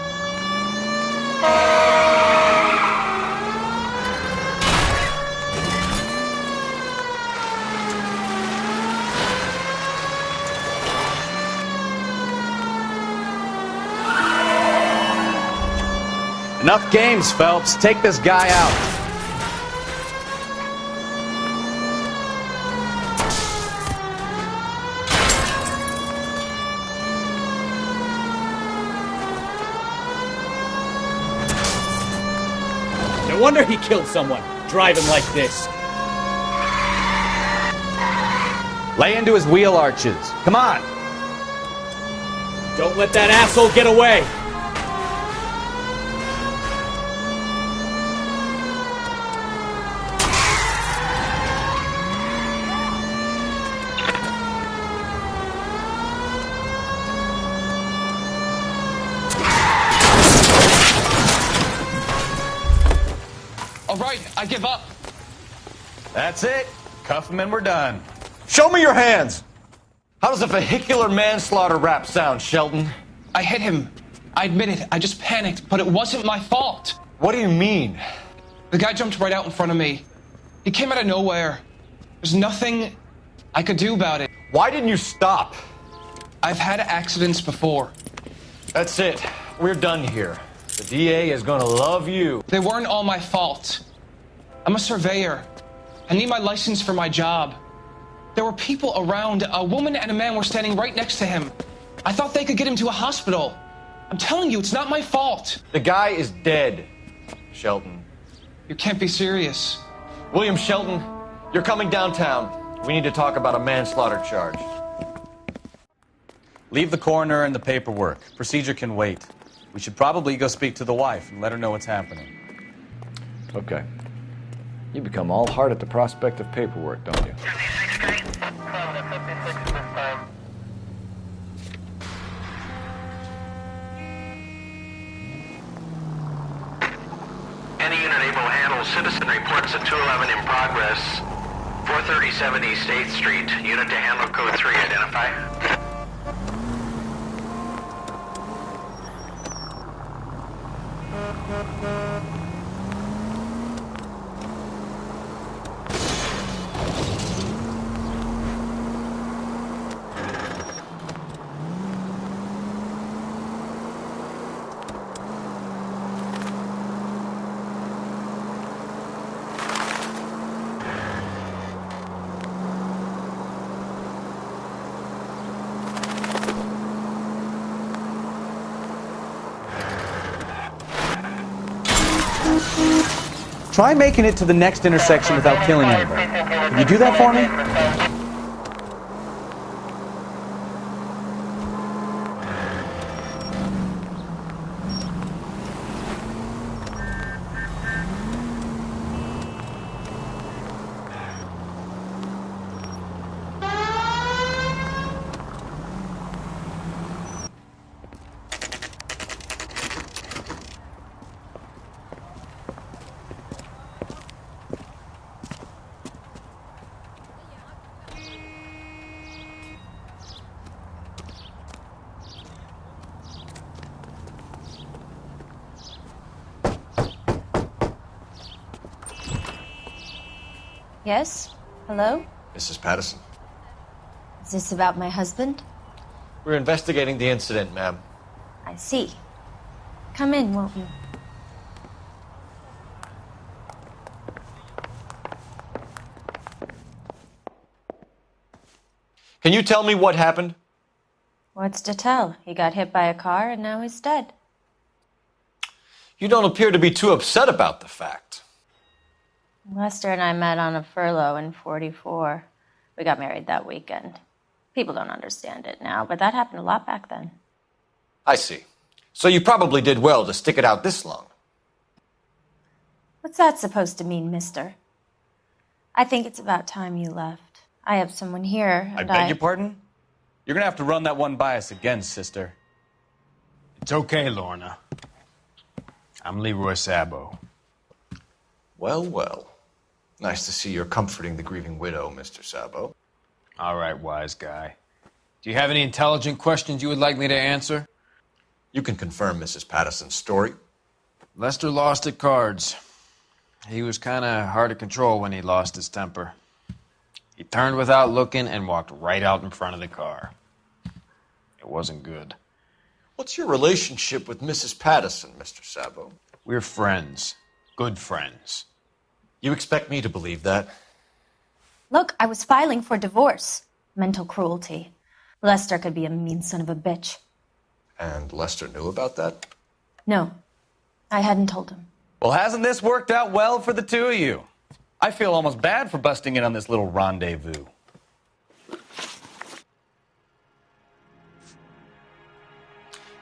Enough games, Phelps. Take this guy out. No wonder he killed someone, driving like this. Lay into his wheel arches. Come on. Don't let that asshole get away. All right, I give up. That's it. Cuff him and we're done. Show me your hands! How does a vehicular manslaughter rap sound, Shelton? I hit him. I admit it. I just panicked, but it wasn't my fault. What do you mean? The guy jumped right out in front of me. He came out of nowhere. There's nothing I could do about it. Why didn't you stop? I've had accidents before. That's it. We're done here. The DA is gonna love you. They weren't all my fault. I'm a surveyor. I need my license for my job. There were people around. A woman and a man were standing right next to him. I thought they could get him to a hospital. I'm telling you, it's not my fault. The guy is dead, Shelton. You can't be serious. William Shelton, you're coming downtown. We need to talk about a manslaughter charge. Leave the coroner and the paperwork. Procedure can wait. We should probably go speak to the wife and let her know what's happening. Okay. You become all heart at the prospect of paperwork, don't you? Any unit able to handle citizen reports at 211 in progress. 437 East 8th Street. Unit to handle code 3. Identify. Try making it to the next intersection without killing anybody. Can you do that for me? Yes? Hello? Mrs. Patterson. Is this about my husband? We're investigating the incident, ma'am. I see. Come in, won't you? Can you tell me what happened? What's to tell? He got hit by a car and now he's dead. You don't appear to be too upset about the fact. Lester and I met on a furlough in '44. We got married that weekend. People don't understand it now, but that happened a lot back then. I see. So you probably did well to stick it out this long. What's that supposed to mean, mister? I think it's about time you left. I have someone here, I and beg your pardon? You're gonna have to run that one by us again, sister. It's okay, Lorna. I'm Leroy Sabo. Well, well. Nice to see you're comforting the grieving widow, Mr. Sabo. All right, wise guy. Do you have any intelligent questions you would like me to answer? You can confirm Mrs. Patterson's story. Lester lost at cards. He was kind of hard to control when he lost his temper. He turned without looking and walked right out in front of the car. It wasn't good. What's your relationship with Mrs. Patterson, Mr. Sabo? We're friends. Good friends. You expect me to believe that? Look, I was filing for divorce. Mental cruelty. Lester could be a mean son of a bitch. And Lester knew about that? No, I hadn't told him. Well, hasn't this worked out well for the two of you? I feel almost bad for busting in on this little rendezvous.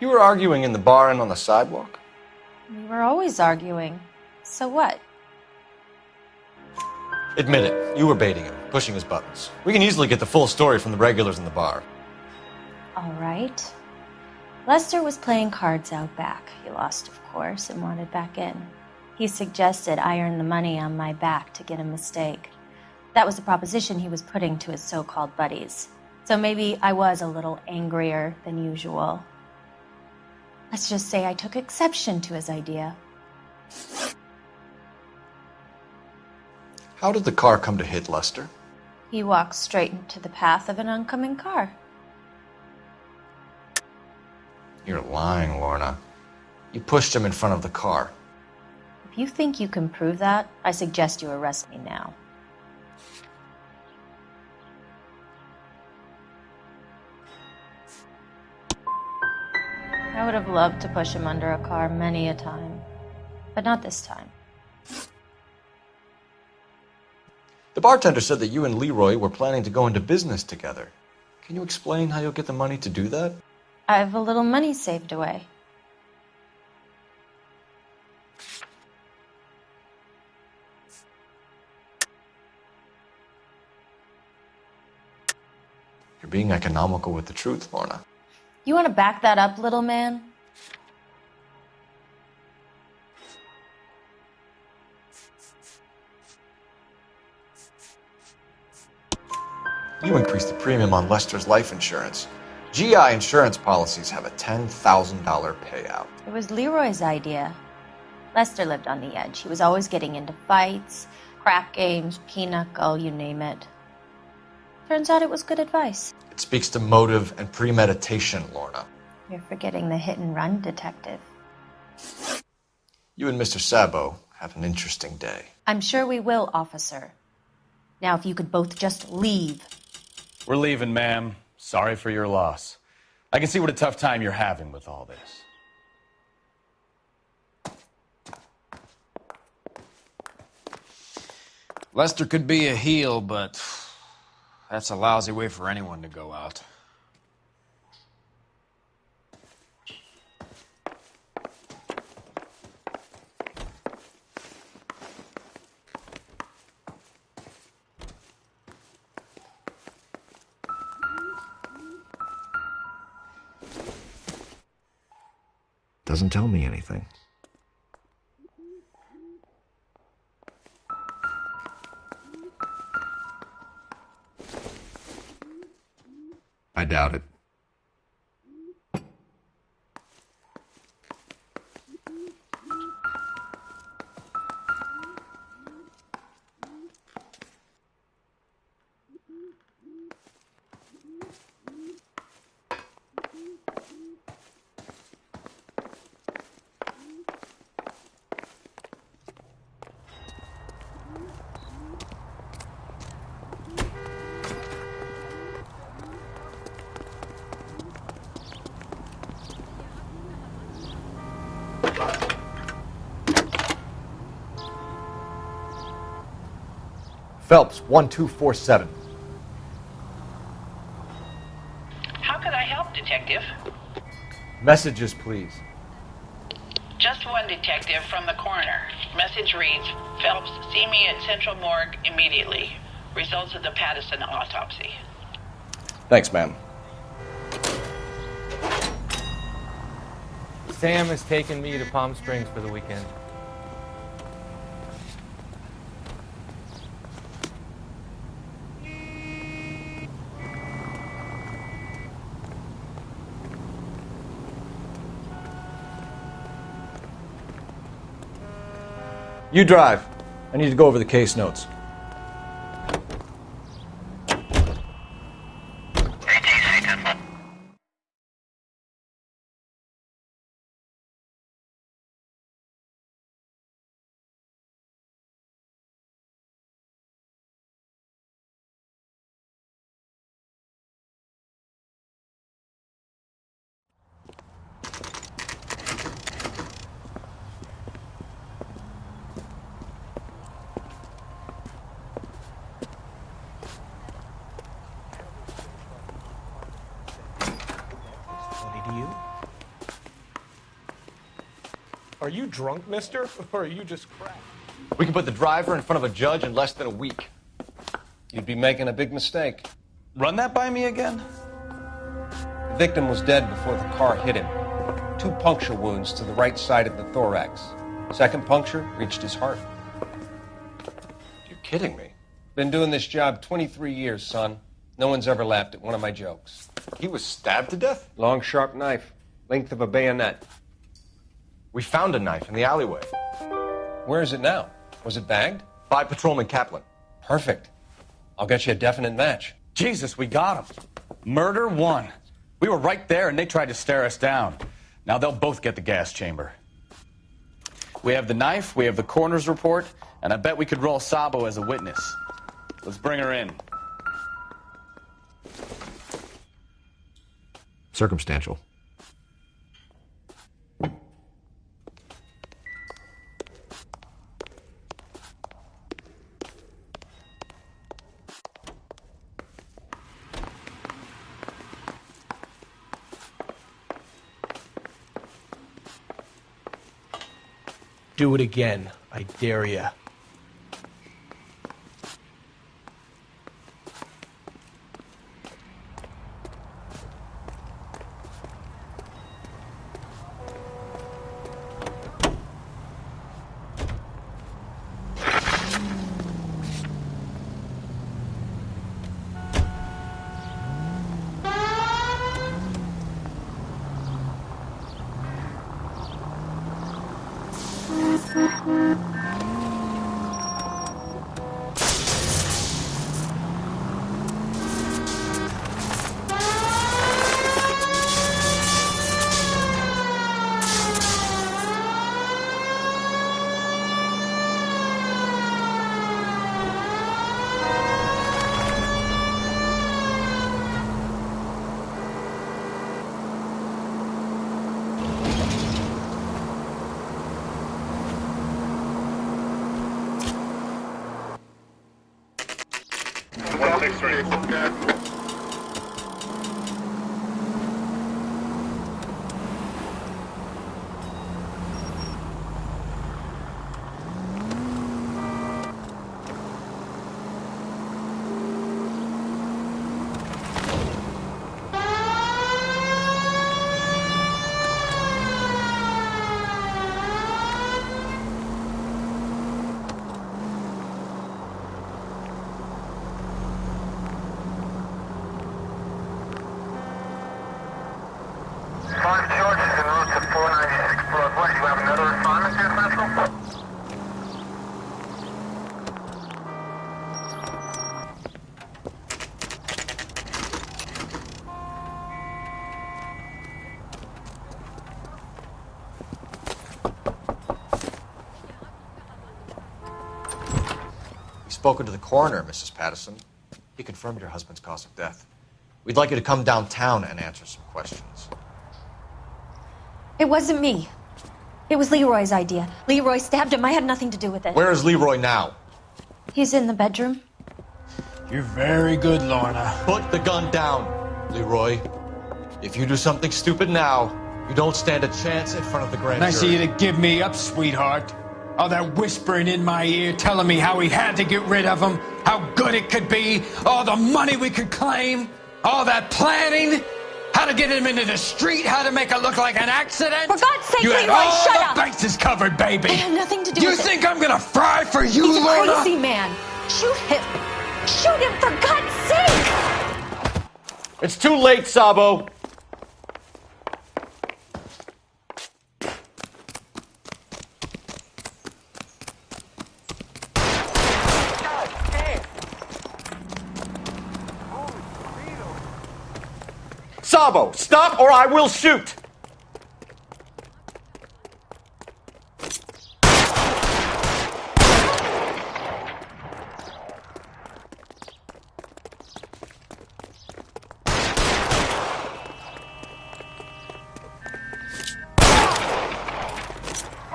You were arguing in the bar and on the sidewalk? We were always arguing. So what? Admit it, you were baiting him, pushing his buttons. We can easily get the full story from the regulars in the bar. All right. Lester was playing cards out back. He lost, of course, and wanted back in. He suggested I earn the money on my back to get a mistake. That was the proposition he was putting to his so-called buddies. So maybe I was a little angrier than usual. Let's just say I took exception to his idea. How did the car come to hit Lester? He walked straight into the path of an oncoming car. You're lying, Lorna. You pushed him in front of the car. If you think you can prove that, I suggest you arrest me now. I would have loved to push him under a car many a time, but not this time. The bartender said that you and Leroy were planning to go into business together. Can you explain how you'll get the money to do that? I have a little money saved away. You're being economical with the truth, Lorna. You want to back that up, little man? You increased the premium on Lester's life insurance. GI insurance policies have a $10,000 payout. It was Leroy's idea. Lester lived on the edge. He was always getting into fights, crack games, pinochle, you name it. Turns out it was good advice. It speaks to motive and premeditation, Lorna. You're forgetting the hit-and-run detective. You and Mr. Sabo have an interesting day. I'm sure we will, officer. Now, if you could both just leave. We're leaving, ma'am. Sorry for your loss. I can see what a tough time you're having with all this. Lester could be a heel, but that's a lousy way for anyone to go out. Doesn't tell me anything. I doubt it. Phelps, 1247. How could I help, Detective? Messages, please. Just 1 detective from the coroner. Message reads, Phelps, see me at Central Morgue immediately. Results of the Patterson autopsy. Thanks, ma'am. Sam has taken me to Palm Springs for the weekend. You drive. I need to go over the case notes. Are you drunk, mister? Or are you just crap? We can put the driver in front of a judge in less than a week. You'd be making a big mistake. Run that by me again? The victim was dead before the car hit him. 2 puncture wounds to the right side of the thorax. Second puncture reached his heart. You're kidding me. Been doing this job 23 years, son. No one's ever laughed at one of my jokes. He was stabbed to death? Long, sharp knife. Length of a bayonet. We found a knife in the alleyway. Where is it now? Was it bagged? By Patrolman Kaplan. Perfect. I'll get you a definite match. Jesus, we got him. Murder 1. We were right there and they tried to stare us down. Now they'll both get the gas chamber. We have the knife, we have the coroner's report, and I bet we could roll Sabo as a witness. Let's bring her in. Circumstantial. Do it again. I dare ya. Spoken to the coroner, Mrs. Patterson. He confirmed your husband's cause of death. We'd like you to come downtown and answer some questions. It wasn't me. It was Leroy's idea. Leroy stabbed him. I had nothing to do with it. Where is Leroy now? He's in the bedroom. You're very good, Lorna. Put the gun down, Leroy. If you do something stupid now, You don't stand a chance in front of the grand Nice of jury. you to give me up, sweetheart. All that whispering in my ear telling me how we had to get rid of him, how good it could be, all the money we could claim, all that planning, how to get him into the street, how to make it look like an accident. For God's sake, you had Leroy, all shut the up. bases covered, baby. I have nothing to do you with it. think I'm gonna fry for you, He's a Lorna? crazy man. Shoot him. Shoot him, for God's sake. It's too late, Sabo. Sabo, stop or I will shoot!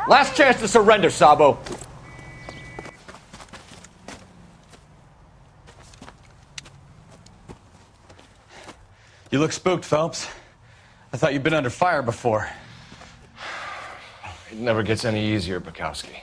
Last chance to surrender, Sabo. You look spooked, Phelps. I thought you'd been under fire before. It never gets any easier, Bukowski.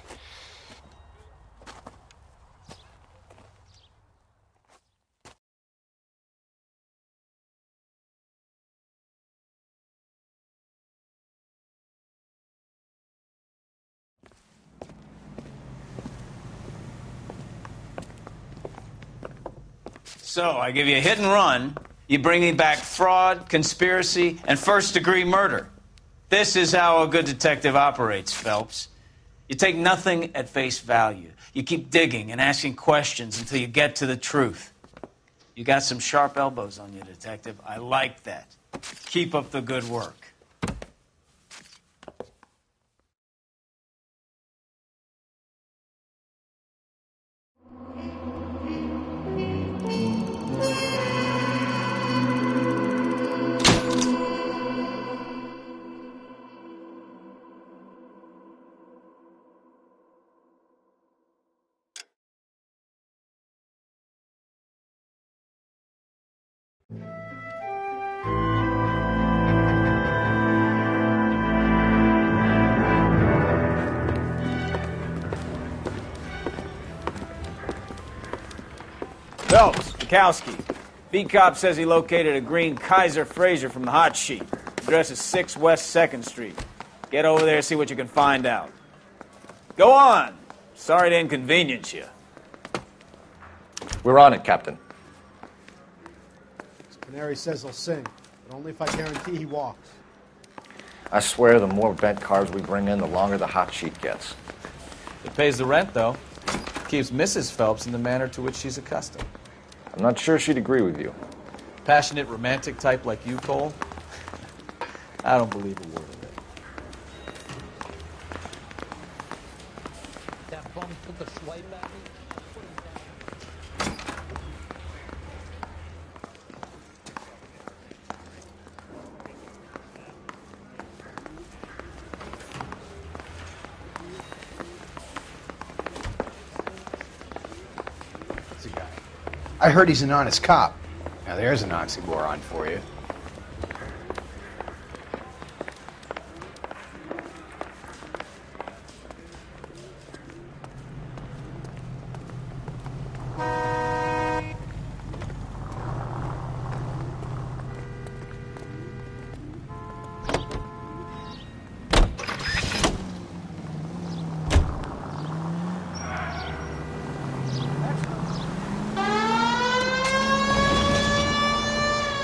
So, I give you a hit and run. You bring me back fraud, conspiracy, and first-degree murder. This is how a good detective operates, Phelps. You take nothing at face value. You keep digging and asking questions until you get to the truth. You got some sharp elbows on you, detective. I like that. Keep up the good work. Phelps, Bukowski. Beat cop says he located a green Kaiser Fraser from the hot sheet. Address is 6 West 2nd Street. Get over there, see what you can find out. Go on. Sorry to inconvenience you. We're on it, Captain. Canary says he'll sing, but only if I guarantee he walks. I swear the more bent cars we bring in, the longer the hot sheet gets. It pays the rent, though. Keeps Mrs. Phelps in the manner to which she's accustomed. I'm not sure she'd agree with you. Passionate, romantic type like you, Cole? I don't believe a word of it. That bum took a swipe at me. I heard he's an honest cop. Now there's an oxymoron for you.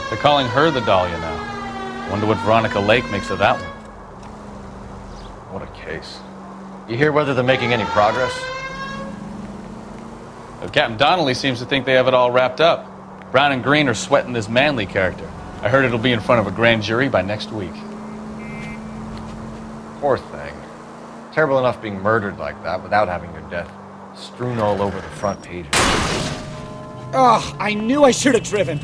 They're calling her the Dahlia now. Wonder what Veronica Lake makes of that one. What a case. You hear whether they're making any progress? Well, Captain Donnelly seems to think they have it all wrapped up. Brown and Green are sweating this Manley character. I heard it'll be in front of a grand jury by next week. Poor thing. Terrible enough being murdered like that without having your death strewn all over the front page. Oh, I knew I should have driven.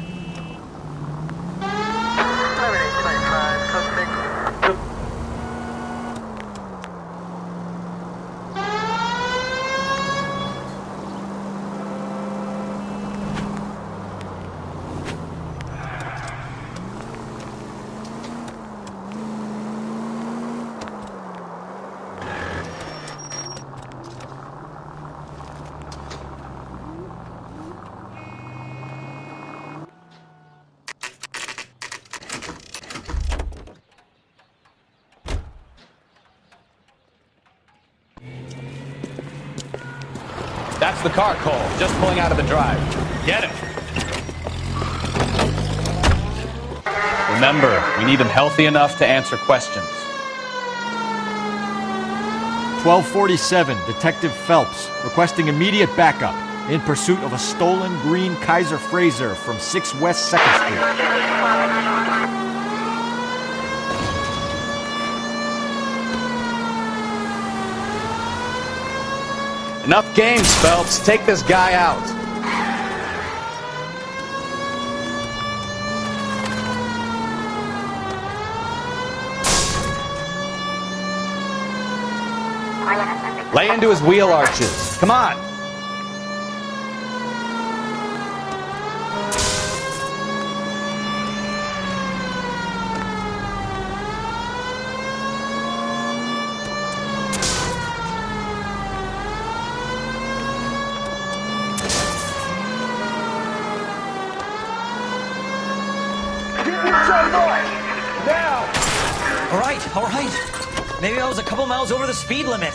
That's the car, Cole. Just pulling out of the drive. Get him. Remember, we need him healthy enough to answer questions. 1247, Detective Phelps, requesting immediate backup in pursuit of a stolen green Kaiser Frazer from 6 West 2nd Street. Enough games, Phelps. Take this guy out. Lay into his wheel arches. Come on. All right. Maybe I was a couple miles over the speed limit.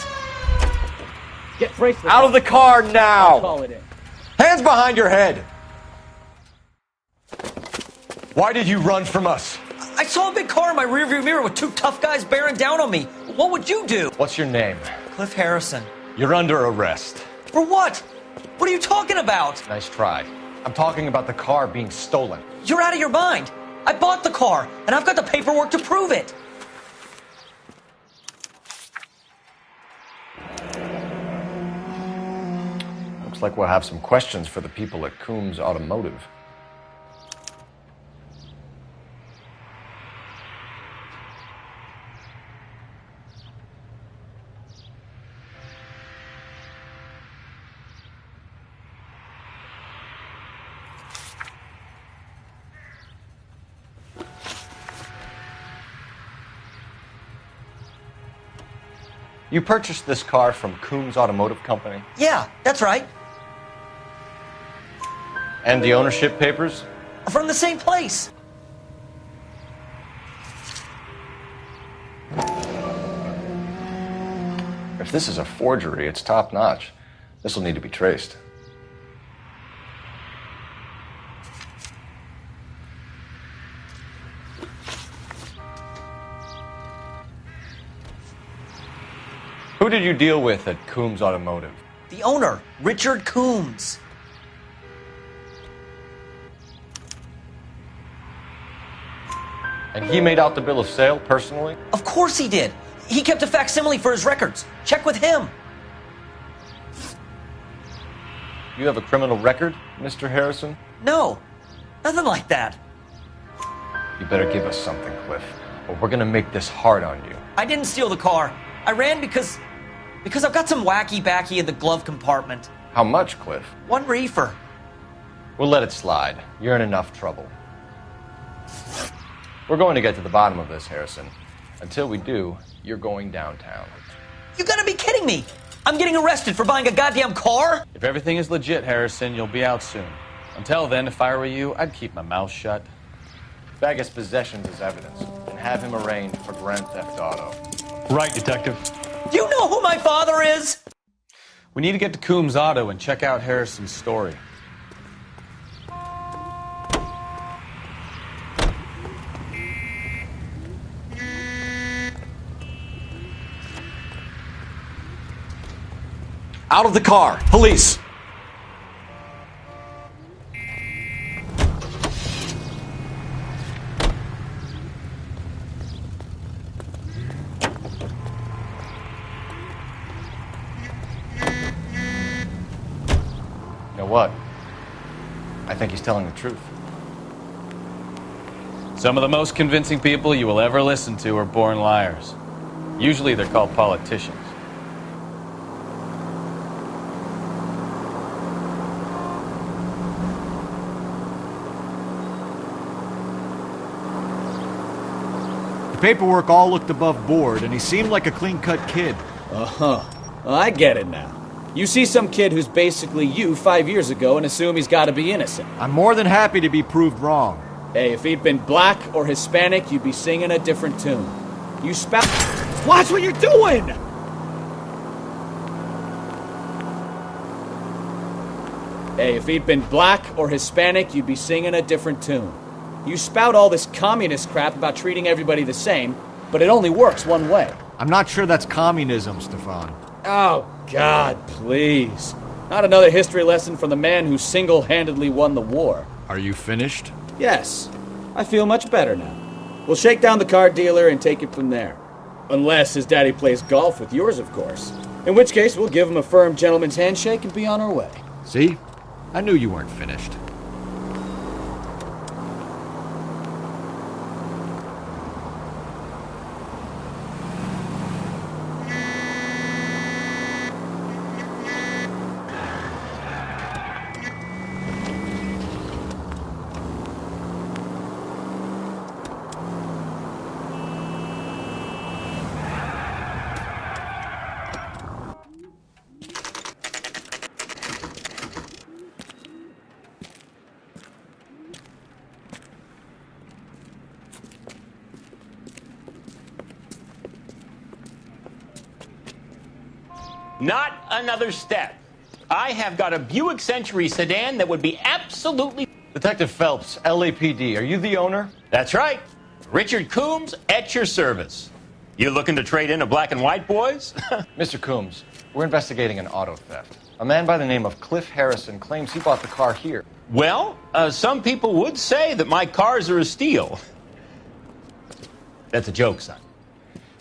Get bracelet. Out of the car now! Call it in. Hands behind your head! Why did you run from us? I saw a big car in my rearview mirror with 2 tough guys bearing down on me. What would you do? What's your name? Cliff Harrison. You're under arrest. For what? What are you talking about? Nice try. I'm talking about the car being stolen. You're out of your mind. I bought the car, and I've got the paperwork to prove it. Looks like we'll have some questions for the people at Coombs Automotive. You purchased this car from Coombs Automotive Company? Yeah, that's right. And the ownership papers? From the same place. If this is a forgery, it's top-notch. This will need to be traced. Who did you deal with at Coombs Automotive? The owner, Richard Coombs. And he made out the bill of sale personally? Of course he did. He kept a facsimile for his records. Check with him. You have a criminal record, Mr. Harrison? No, nothing like that. You better give us something, Cliff, or we're gonna make this hard on you. I didn't steal the car. I ran because I've got some wacky-backy in the glove compartment. How much, Cliff? 1 reefer. We'll let it slide. You're in enough trouble. We're going to get to the bottom of this, Harrison. Until we do, you're going downtown. You gotta be kidding me! I'm getting arrested for buying a goddamn car? If everything is legit, Harrison, you'll be out soon. Until then, if I were you, I'd keep my mouth shut. Bag his possessions as evidence and have him arraigned for grand theft auto. Right, Detective. Do you know who my father is? We need to get to Coombs Auto and check out Harrison's story. Out of the car! Police! You know what? I think he's telling the truth. Some of the most convincing people you will ever listen to are born liars. Usually they're called politicians. The paperwork all looked above board, and he seemed like a clean-cut kid. Uh-huh. Well, I get it now. You see some kid who's basically you 5 years ago and assume he's got to be innocent. I'm more than happy to be proved wrong. Hey, if he'd been black or Hispanic, you'd be singing a different tune. You spout... Watch what you're doing! Hey, if he'd been black or Hispanic, you'd be singing a different tune. You spout all this communist crap about treating everybody the same, but it only works one way. I'm not sure that's communism, Stefan. Oh, God, please. Not another history lesson from the man who single-handedly won the war. Are you finished? Yes. I feel much better now. We'll shake down the car dealer and take it from there. Unless his daddy plays golf with yours, of course. In which case, we'll give him a firm gentleman's handshake and be on our way. See? I knew you weren't finished. Not another step. I have got a Buick Century sedan that would be absolutely... Detective Phelps, LAPD, are you the owner? That's right. Richard Coombs at your service. You looking to trade in a black and white, boys? Mr. Coombs, we're investigating an auto theft. A man by the name of Cliff Harrison claims he bought the car here. Well, some people would say that my cars are a steal. That's a joke, son.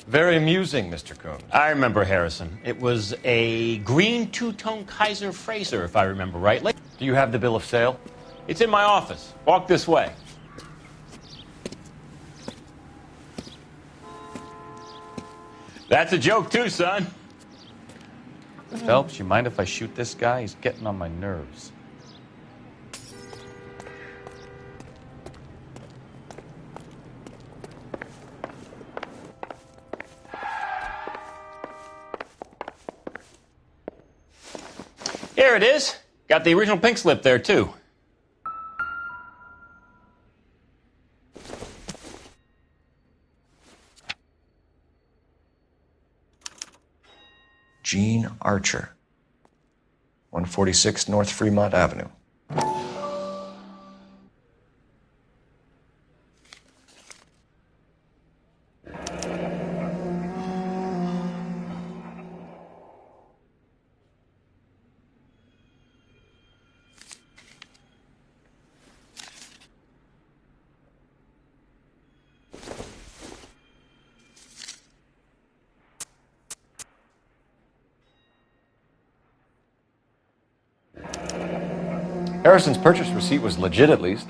Very amusing, Mr. Coombs. I remember Harrison. It was a green two-tone Kaiser Frazer, if I remember rightly. Do you have the bill of sale? It's in my office. Walk this way. That's a joke, too, son. Phelps, you mind if I shoot this guy? He's getting on my nerves. Here it is. Got the original pink slip there, too. Gene Archer, 146 North Fremont Avenue. Harrison's purchase receipt was legit, at least.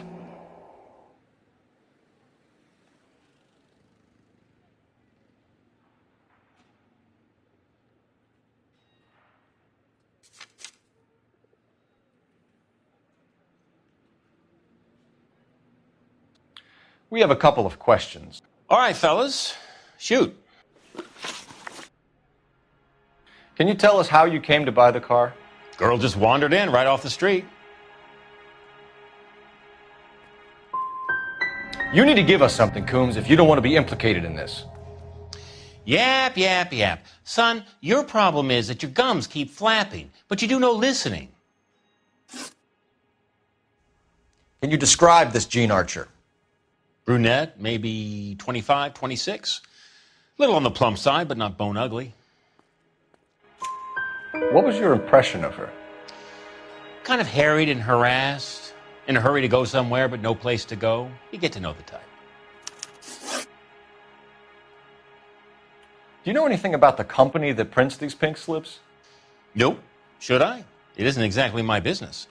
We have a couple of questions. All right, fellas. Shoot. Can you tell us how you came to buy the car? Girl just wandered in right off the street. You need to give us something, Coombs, if you don't want to be implicated in this. Yap, yap, yap. Son, your problem is that your gums keep flapping, but you do no listening. Can you describe this Gene Archer? Brunette, maybe 25, 26. Little on the plump side, but not bone ugly. What was your impression of her? Kind of harried and harassed. In a hurry to go somewhere, but no place to go. You get to know the type. Do you know anything about the company that prints these pink slips? Nope. Should I? It isn't exactly my business.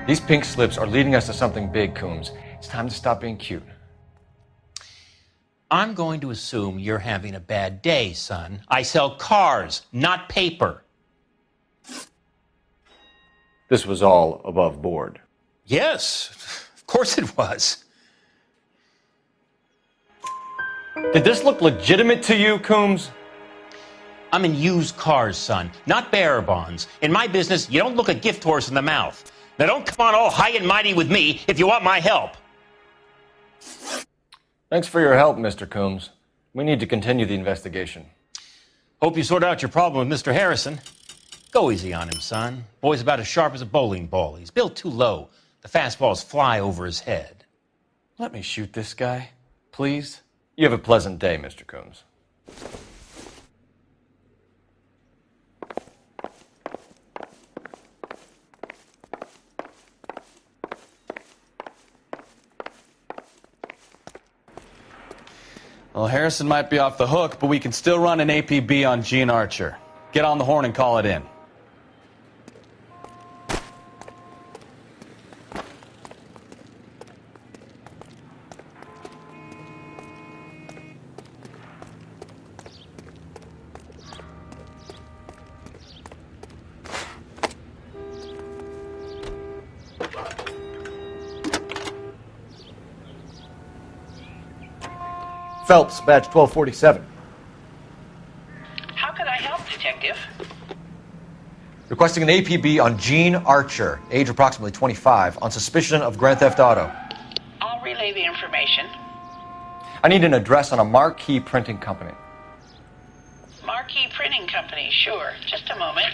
These pink slips are leading us to something big, Coombs. It's time to stop being cute. I'm going to assume you're having a bad day, son. I sell cars, not paper. This was all above board. Yes, of course it was. Did this look legitimate to you, Coombs? I'm in used cars, son, not bearer bonds. In my business, you don't look a gift horse in the mouth. Now don't come on all high and mighty with me if you want my help. Thanks for your help, Mr. Coombs. We need to continue the investigation. Hope you sort out your problem with Mr. Harrison. Go easy on him, son. Boy's about as sharp as a bowling ball. He's built too low. The fastballs fly over his head. Let me shoot this guy, please. You have a pleasant day, Mr. Coombs. Well, Harrison might be off the hook, but we can still run an APB on Gene Archer. Get on the horn and call it in. Phelps, badge 1247. How could I help, Detective? Requesting an APB on Gene Archer, age approximately 25, on suspicion of Grand Theft Auto. I'll relay the information. I need an address on a Marquee Printing Company. Marquee Printing Company, sure. Just a moment.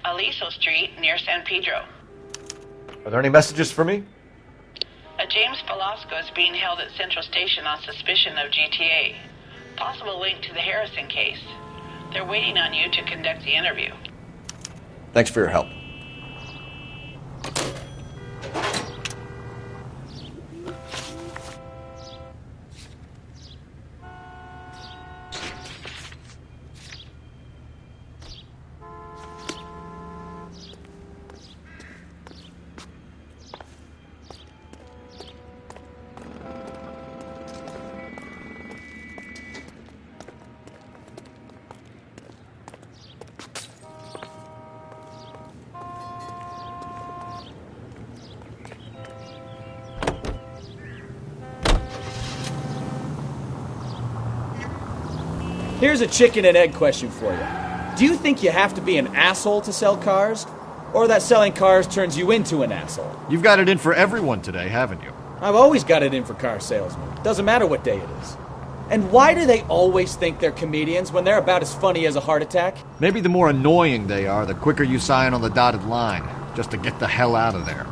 Aliso Street, near San Pedro. Are there any messages for me? A James Velasco is being held at Central Station on suspicion of GTA. Possible link to the Harrison case. They're waiting on you to conduct the interview. Thanks for your help. Here's a chicken and egg question for you. Do you think you have to be an asshole to sell cars? Or that selling cars turns you into an asshole? You've got it in for everyone today, haven't you? I've always got it in for car salesmen. Doesn't matter what day it is. And why do they always think they're comedians when they're about as funny as a heart attack? Maybe the more annoying they are, the quicker you sign on the dotted line, just to get the hell out of there.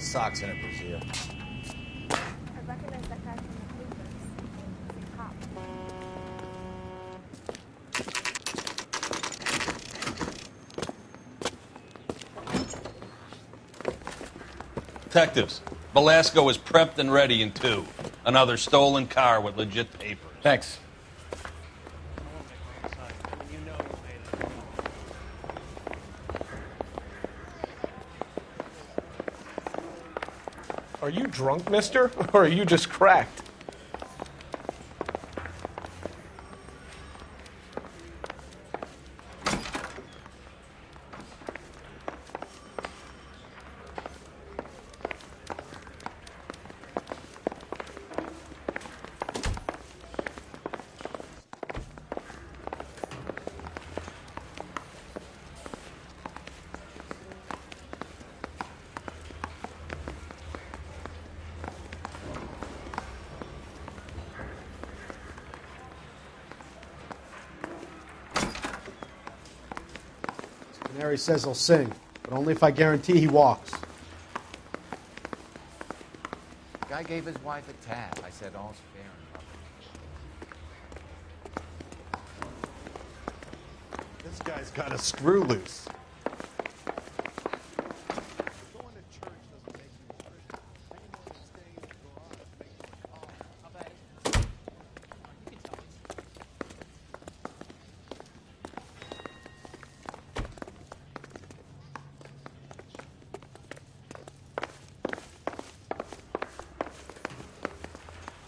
Socks in it, Brazil. I recognize that guy from the papers. He's a cop. Detectives, Velasco is prepped and ready in 2. Another stolen car with legit papers. Thanks. Are you drunk, mister? Or are you just cracked? Canary says he'll sing, but only if I guarantee he walks. Guy gave his wife a tab. I said all's fair in love. This guy's got a screw loose.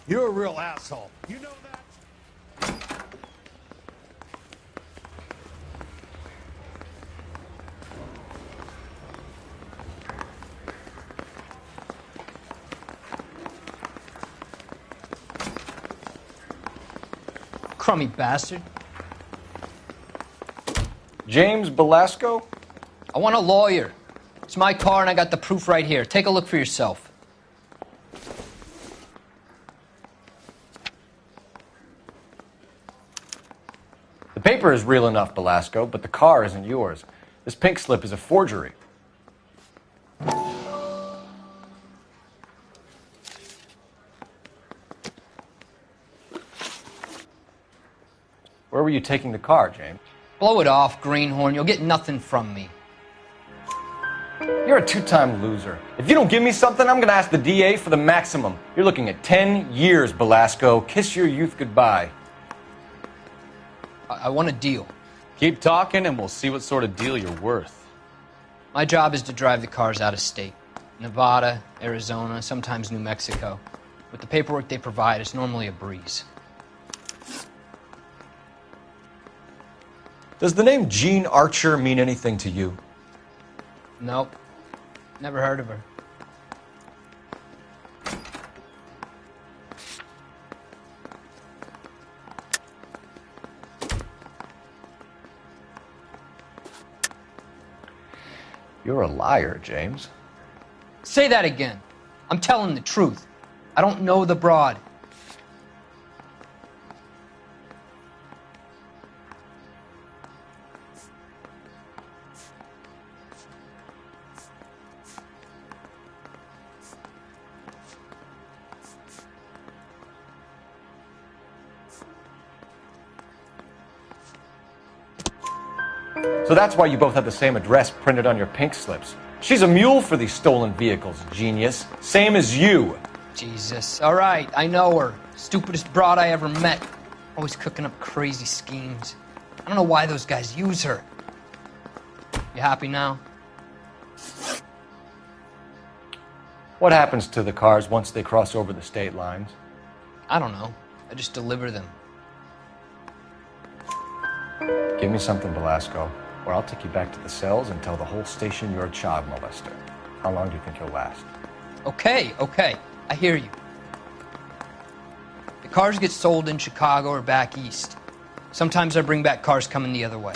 You're a real asshole. You know that? Crummy bastard. James Belasco? I want a lawyer. It's my car and I got the proof right here. Take a look for yourself. The paper is real enough, Belasco, but the car isn't yours. This pink slip is a forgery. Where were you taking the car, James? Blow it off, greenhorn. You'll get nothing from me. You're a two-time loser. If you don't give me something, I'm going to ask the DA for the maximum. You're looking at 10 years, Belasco. Kiss your youth goodbye. I want a deal. Keep talking and we'll see what sort of deal you're worth. My job is to drive the cars out of state. Nevada, Arizona, sometimes New Mexico. With the paperwork they provide, it's normally a breeze. Does the name Jean Archer mean anything to you? Nope. Never heard of her. You're a liar, James. Say that again. I'm telling the truth. I don't know the broad. So that's why you both have the same address printed on your pink slips. She's a mule for these stolen vehicles, genius. Same as you. Jesus. All right, I know her. Stupidest broad I ever met. Always cooking up crazy schemes. I don't know why those guys use her. You happy now? What happens to the cars once they cross over the state lines? I don't know. I just deliver them. Give me something, Belasco, or I'll take you back to the cells and tell the whole station you're a child molester. How long do you think you'll last? Okay. I hear you. The cars get sold in Chicago or back east. Sometimes I bring back cars coming the other way.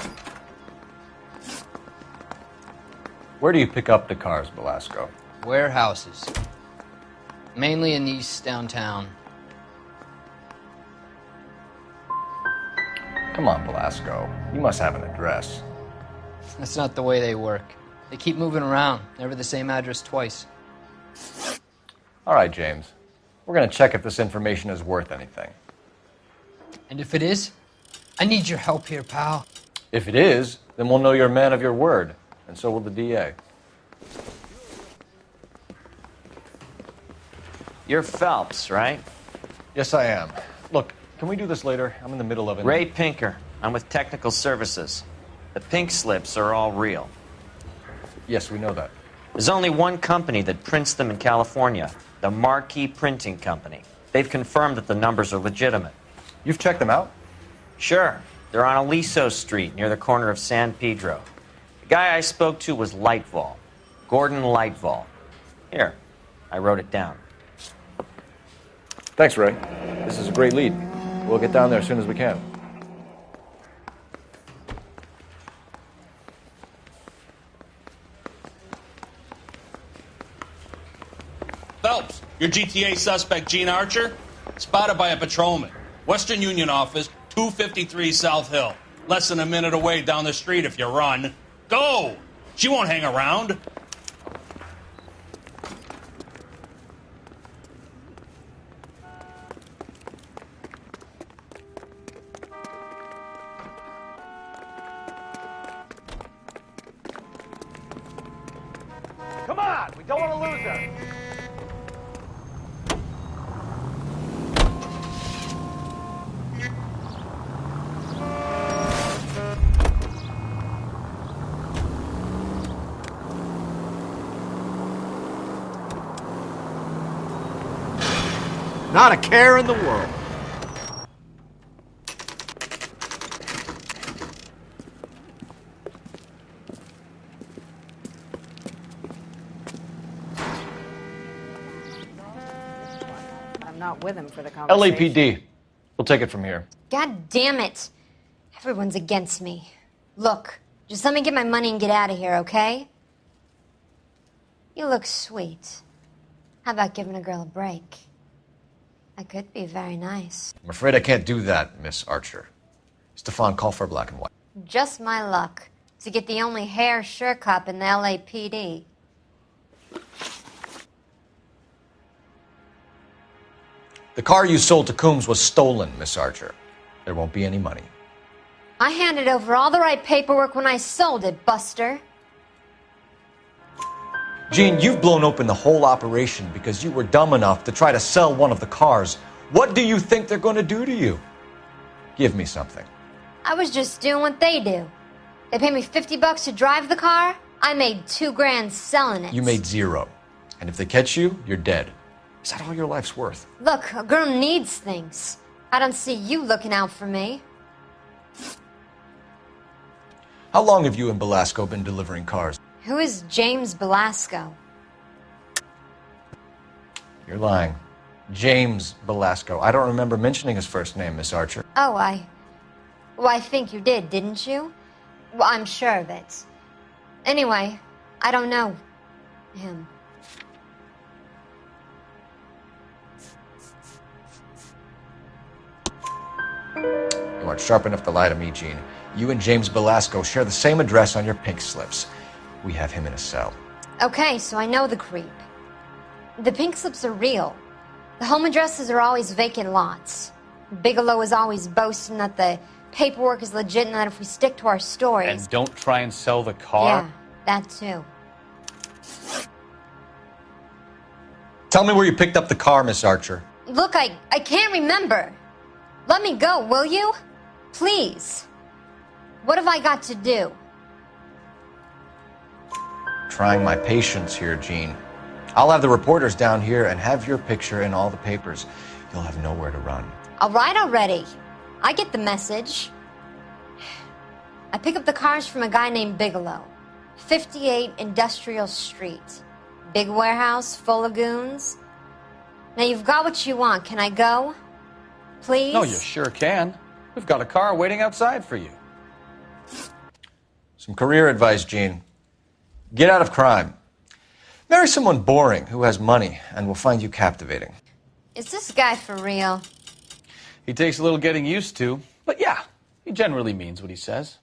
Where do you pick up the cars, Belasco? Warehouses. Mainly in East downtown. Come on, Belasco. You must have an address. That's not the way they work. They keep moving around, never the same address twice. All right, James. We're going to check if this information is worth anything. And if it is, I need your help here, pal. If it is, then we'll know you're a man of your word, and so will the DA. You're Phelps, right? Yes, I am. Look, can we do this later? I'm in the middle of it. Ray Pinker. I'm with Technical Services. The pink slips are all real. Yes, we know that. There's only one company that prints them in California, the Marquee Printing Company. They've confirmed that the numbers are legitimate. You've checked them out? Sure. They're on Aliso Street, near the corner of San Pedro. The guy I spoke to was Lightval. Gordon Lightval. Here, I wrote it down. Thanks, Ray. This is a great lead. We'll get down there as soon as we can. Phelps, your GTA suspect, Gene Archer, spotted by a patrolman. Western Union office, 253 South Hill. Less than a minute away down the street if you run. Go! She won't hang around. We don't want to lose her. Not a care in the world. I'm not with him for the conversation. LAPD. We'll take it from here. God damn it. Everyone's against me. Look, just let me get my money and get out of here, okay? You look sweet. How about giving a girl a break? That could be very nice. I'm afraid I can't do that, Miss Archer. Stefan, call for black and white. Just my luck to get the only hair sure cop in the LAPD. The car you sold to Coombs was stolen, Miss Archer. There won't be any money. I handed over all the right paperwork when I sold it, Buster. Jean, you've blown open the whole operation because you were dumb enough to try to sell one of the cars. What do you think they're going to do to you? Give me something. I was just doing what they do. They paid me $50 to drive the car. I made $2,000 selling it. You made $0. And if they catch you, you're dead. Is that all your life's worth? Look, a girl needs things. I don't see you looking out for me. How long have you and Belasco been delivering cars? Who is James Belasco? You're lying. James Belasco. I don't remember mentioning his first name, Miss Archer. Oh, I think you did, didn't you? Well, I'm sure of it. Anyway, I don't know him. You aren't sharp enough to lie to me, Gene. You and James Belasco share the same address on your pink slips. We have him in a cell. Okay, so I know the creep. The pink slips are real. The home addresses are always vacant lots. Bigelow is always boasting that the paperwork is legit and that if we stick to our stories... And don't try and sell the car? Yeah, that too. Tell me where you picked up the car, Miss Archer. Look, I can't remember. Let me go, will you? Please. What have I got to do? Trying my patience here, Gene. I'll have the reporters down here and have your picture in all the papers. You'll have nowhere to run. All right already. I get the message. I pick up the cars from a guy named Bigelow. 58 Industrial Street. Big warehouse, full of goons. Now you've got what you want. Can I go? Please? No, you sure can. We've got a car waiting outside for you. Some career advice, Gene. Get out of crime. Marry someone boring who has money and will find you captivating. Is this guy for real? He takes a little getting used to, but yeah, he generally means what he says.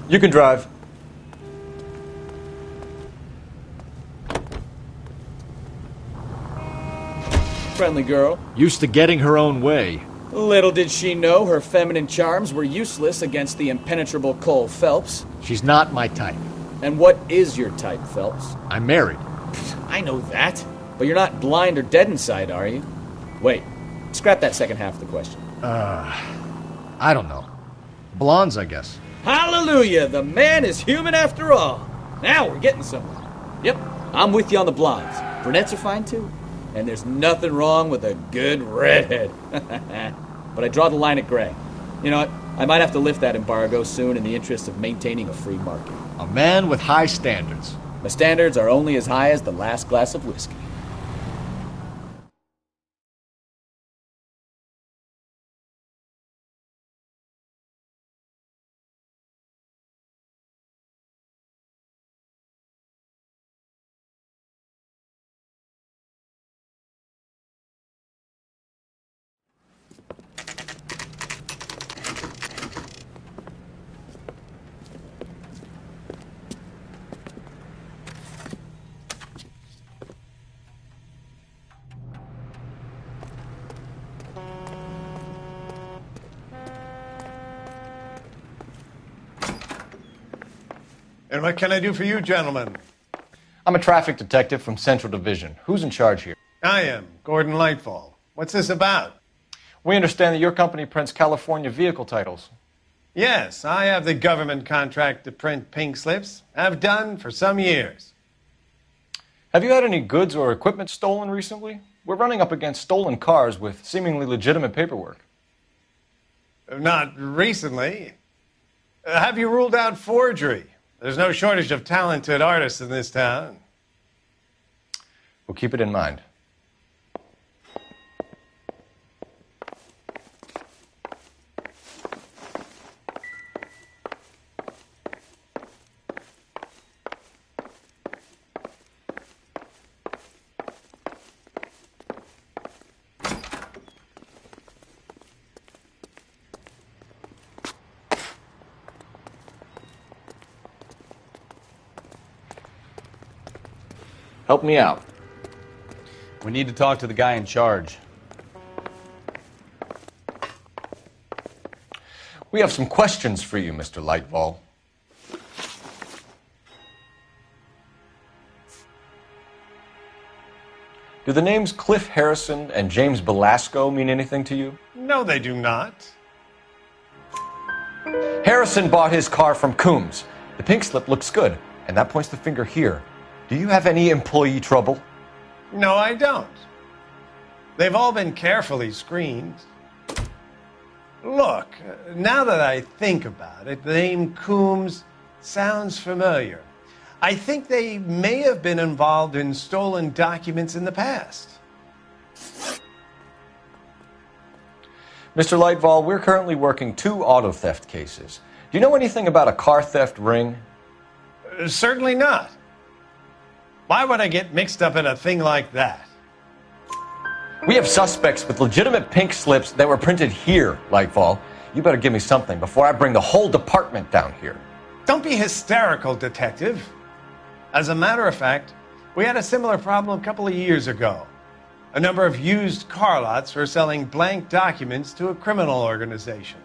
You can drive. Friendly girl. Used to getting her own way. Little did she know her feminine charms were useless against the impenetrable Cole Phelps. She's not my type. And what is your type, Phelps? I'm married. I know that. But you're not blind or dead inside, are you? Wait, scrap that second half of the question. I don't know. Blondes, I guess. Hallelujah! The man is human after all. Now we're getting somewhere. Yep, I'm with you on the blondes. Brunettes are fine too. And there's nothing wrong with a good redhead. But I draw the line at gray. You know what? I might have to lift that embargo soon in the interest of maintaining a free market. A man with high standards. My standards are only as high as the last glass of whiskey. And what can I do for you, gentlemen? I'm a traffic detective from Central Division. Who's in charge here? I am, Gordon Lightfall. What's this about? We understand that your company prints California vehicle titles. Yes, I have the government contract to print pink slips. I've done for some years. Have you had any goods or equipment stolen recently? We're running up against stolen cars with seemingly legitimate paperwork. Not recently. Have you ruled out forgery? There's no shortage of talented artists in this town. We'll keep it in mind. Help me out. We need to talk to the guy in charge. We have some questions for you, Mr. Lightfall. Do the names Cliff Harrison and James Belasco mean anything to you? No, they do not. Harrison bought his car from Coombs. The pink slip looks good, and that points the finger here. Do you have any employee trouble? No, I don't. They've all been carefully screened. Look, now that I think about it, the name Coombs sounds familiar. I think they may have been involved in stolen documents in the past. Mr. Lightfall, we're currently working 2 auto theft cases. Do you know anything about a car theft ring? Certainly not. Why would I get mixed up in a thing like that? We have suspects with legitimate pink slips that were printed here, Lightfall. You better give me something before I bring the whole department down here. Don't be hysterical, Detective. As a matter of fact, we had a similar problem a couple of years ago. A number of used car lots were selling blank documents to a criminal organization.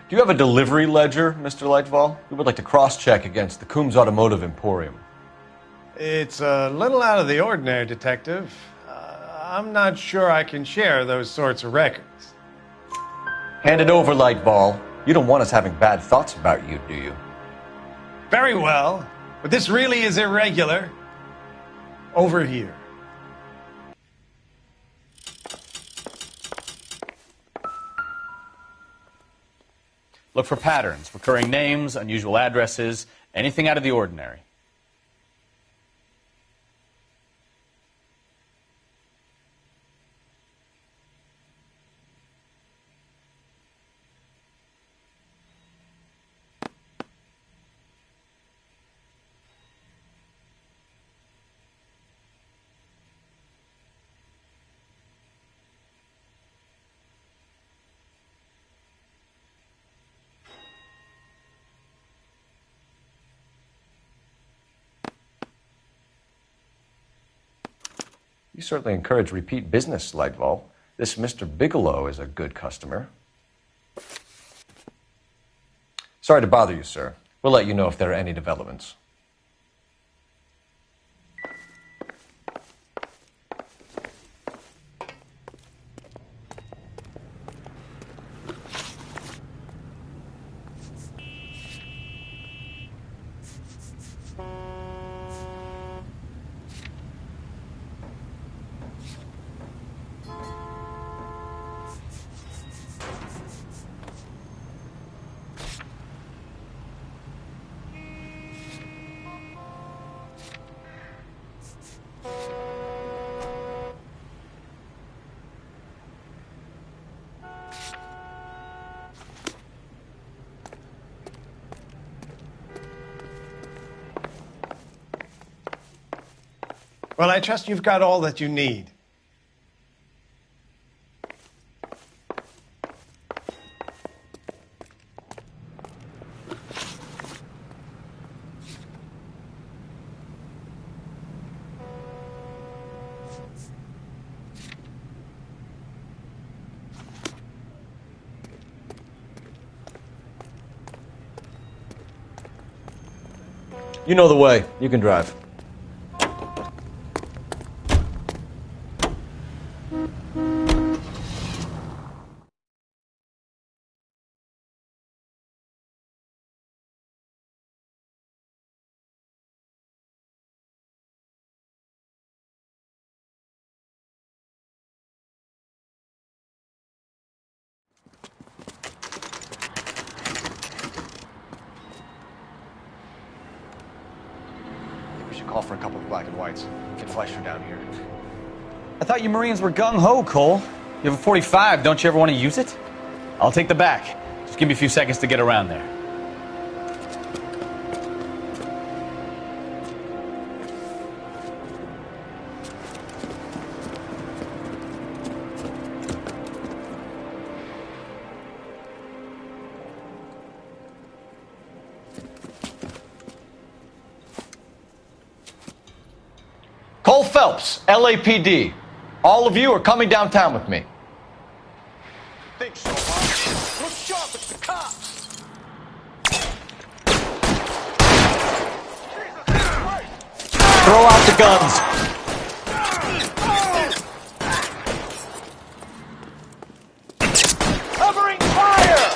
Do you have a delivery ledger, Mr. Lightfall? We would like to cross-check against the Coombs Automotive Emporium. It's a little out of the ordinary, Detective. I'm not sure I can share those sorts of records. Hand it over, Lightfall. You don't want us having bad thoughts about you, do you? Very well, but this really is irregular. Over here. Look for patterns, recurring names, unusual addresses, anything out of the ordinary. You certainly encourage repeat business, Lightfall. This Mr. Bigelow is a good customer. Sorry to bother you, sir. We'll let you know if there are any developments. Well, I trust you've got all that you need. You know the way. You can drive. We should call for a couple of black and whites. Get Fleischer down here. I thought you Marines were gung-ho, Cole. You have a 45. Don't you ever want to use it? I'll take the back. Just give me a few seconds to get around there. Cole Phelps, LAPD. All of you are coming downtown with me. Think so, huh? Look sharp, it's the cops! Throw out the guns. Covering fire!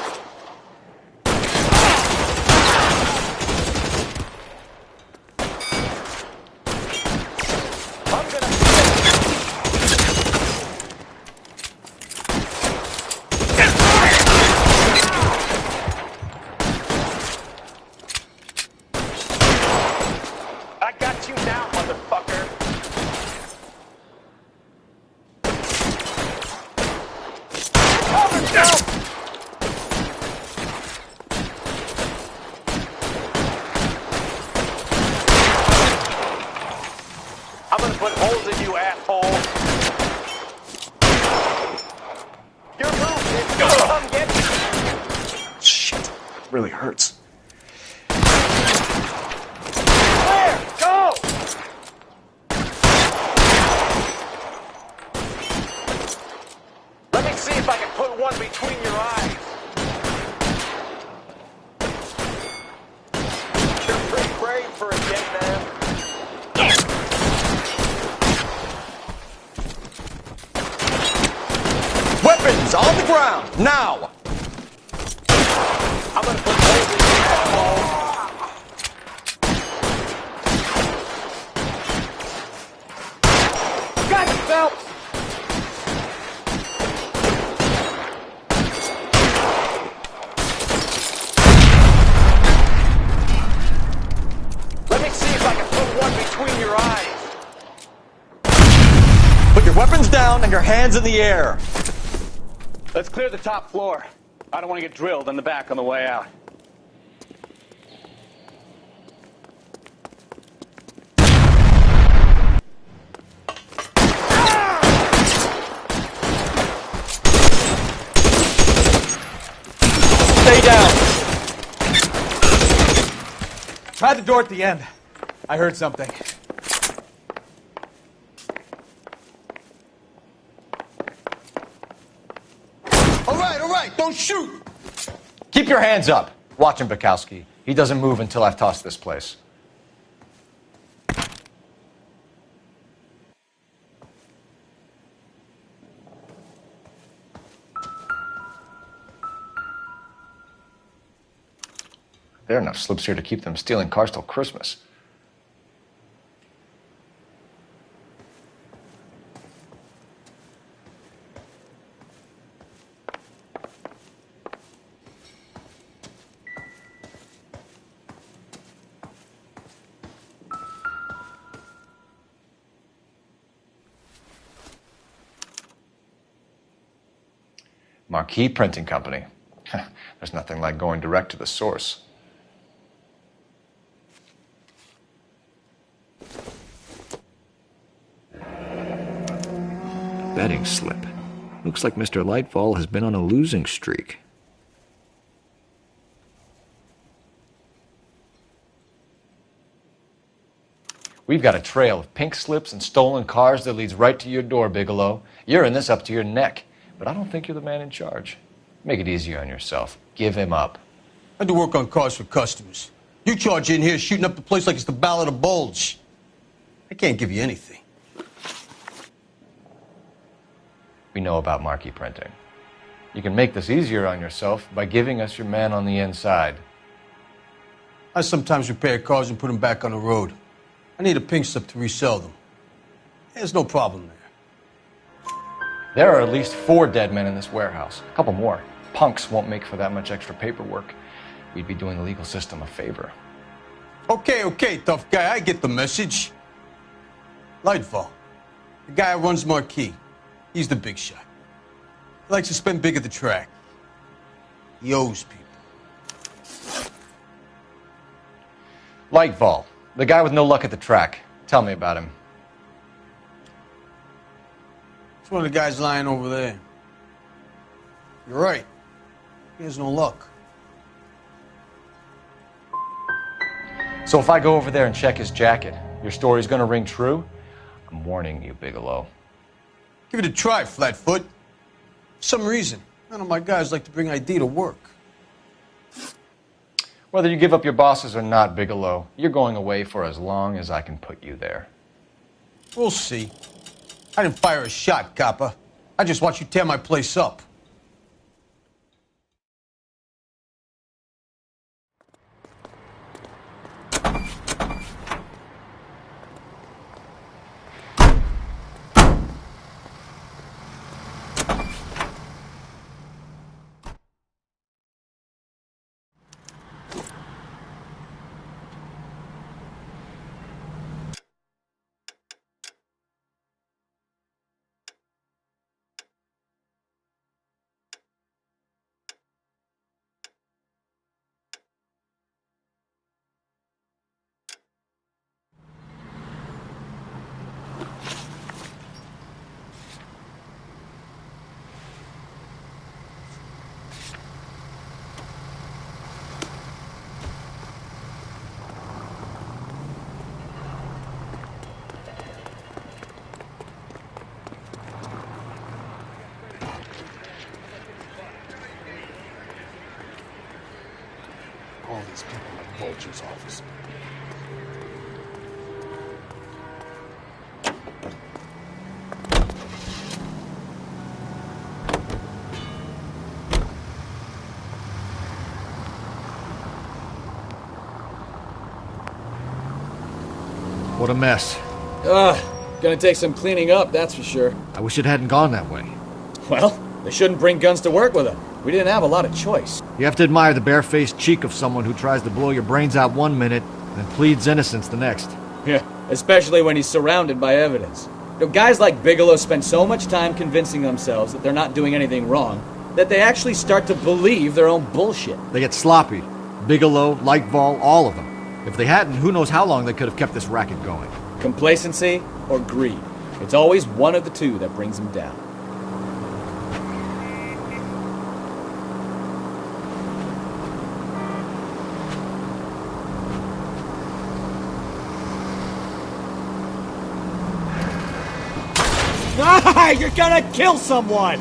I got you now, motherfucker. Cover down! I'm gonna put holes in you, asshole. Your move, bitch. Come get me. Shit. Really hurts. Clear! Go! Let me see if I can put one between your eyes. You're pretty brave for a dead man. Weapons on the ground, now! I'm gonna put holes in you, asshole. Got you, Phelps! Let me see if I can put one between your eyes. Put your weapons down and your hands in the air. Let's clear the top floor. I don't want to get drilled in the back on the way out. Stay down. Try the door at the end. I heard something. All right, don't shoot! Keep your hands up. Watch him, Bukowski. He doesn't move until I've tossed this place. There are enough slips here to keep them stealing cars till Christmas. Marquee Printing Company. There's nothing like going direct to the source. betting slip. Looks like Mr. Lightfall has been on a losing streak. We've got a trail of pink slips and stolen cars that leads right to your door, Bigelow. You're in this up to your neck, but I don't think you're the man in charge. Make it easier on yourself. Give him up. I do work on cars for customers. You charge in here shooting up the place like it's the Ballad of Bulge. I can't give you anything. We know about marquee printing. You can make this easier on yourself by giving us your man on the inside. I sometimes repair cars and put them back on the road. I need a pink slip to resell them. There's no problem there. There are at least 4 dead men in this warehouse. A couple more. Punks won't make for that much extra paperwork. We'd be doing the legal system a favor. Okay, tough guy. I get the message. Lightfall, the guy who runs Marquee. He's the big shot. He likes to spend big at the track. He owes people. Lightfall, the guy with no luck at the track. Tell me about him. It's one of the guys lying over there. You're right. He has no luck. So if I go over there and check his jacket, your story's gonna ring true? I'm warning you, Bigelow. Give it a try, Flatfoot. For some reason, none of my guys like to bring ID to work. Whether you give up your bosses or not, Bigelow, you're going away for as long as I can put you there. We'll see. I didn't fire a shot, copper. I just watched you tear my place up. All these people at Vulture's office. What a mess. Gonna take some cleaning up, that's for sure. I wish it hadn't gone that way. Well, they shouldn't bring guns to work with them. We didn't have a lot of choice. You have to admire the barefaced cheek of someone who tries to blow your brains out one minute and then pleads innocence the next. Yeah, especially when he's surrounded by evidence. You know, guys like Bigelow spend so much time convincing themselves that they're not doing anything wrong that they actually start to believe their own bullshit. They get sloppy. Bigelow, Lightfall, all of them. If they hadn't, who knows how long they could have kept this racket going. Complacency or greed. It's always one of the two that brings them down. Ah, you're gonna kill someone!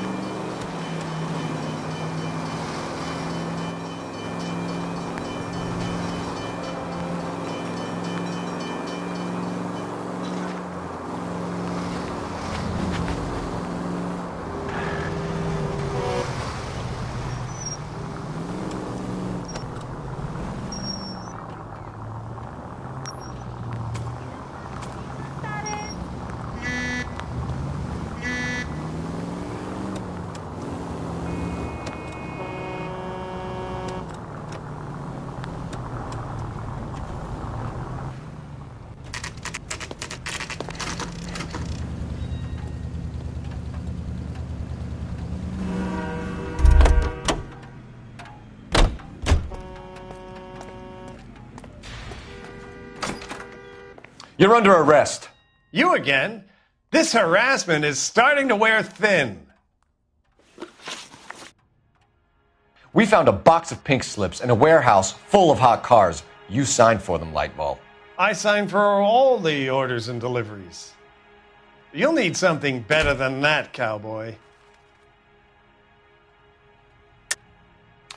You're under arrest. You again? This harassment is starting to wear thin. We found a box of pink slips in a warehouse full of hot cars. You signed for them, Lightball. I signed for all the orders and deliveries. You'll need something better than that, cowboy.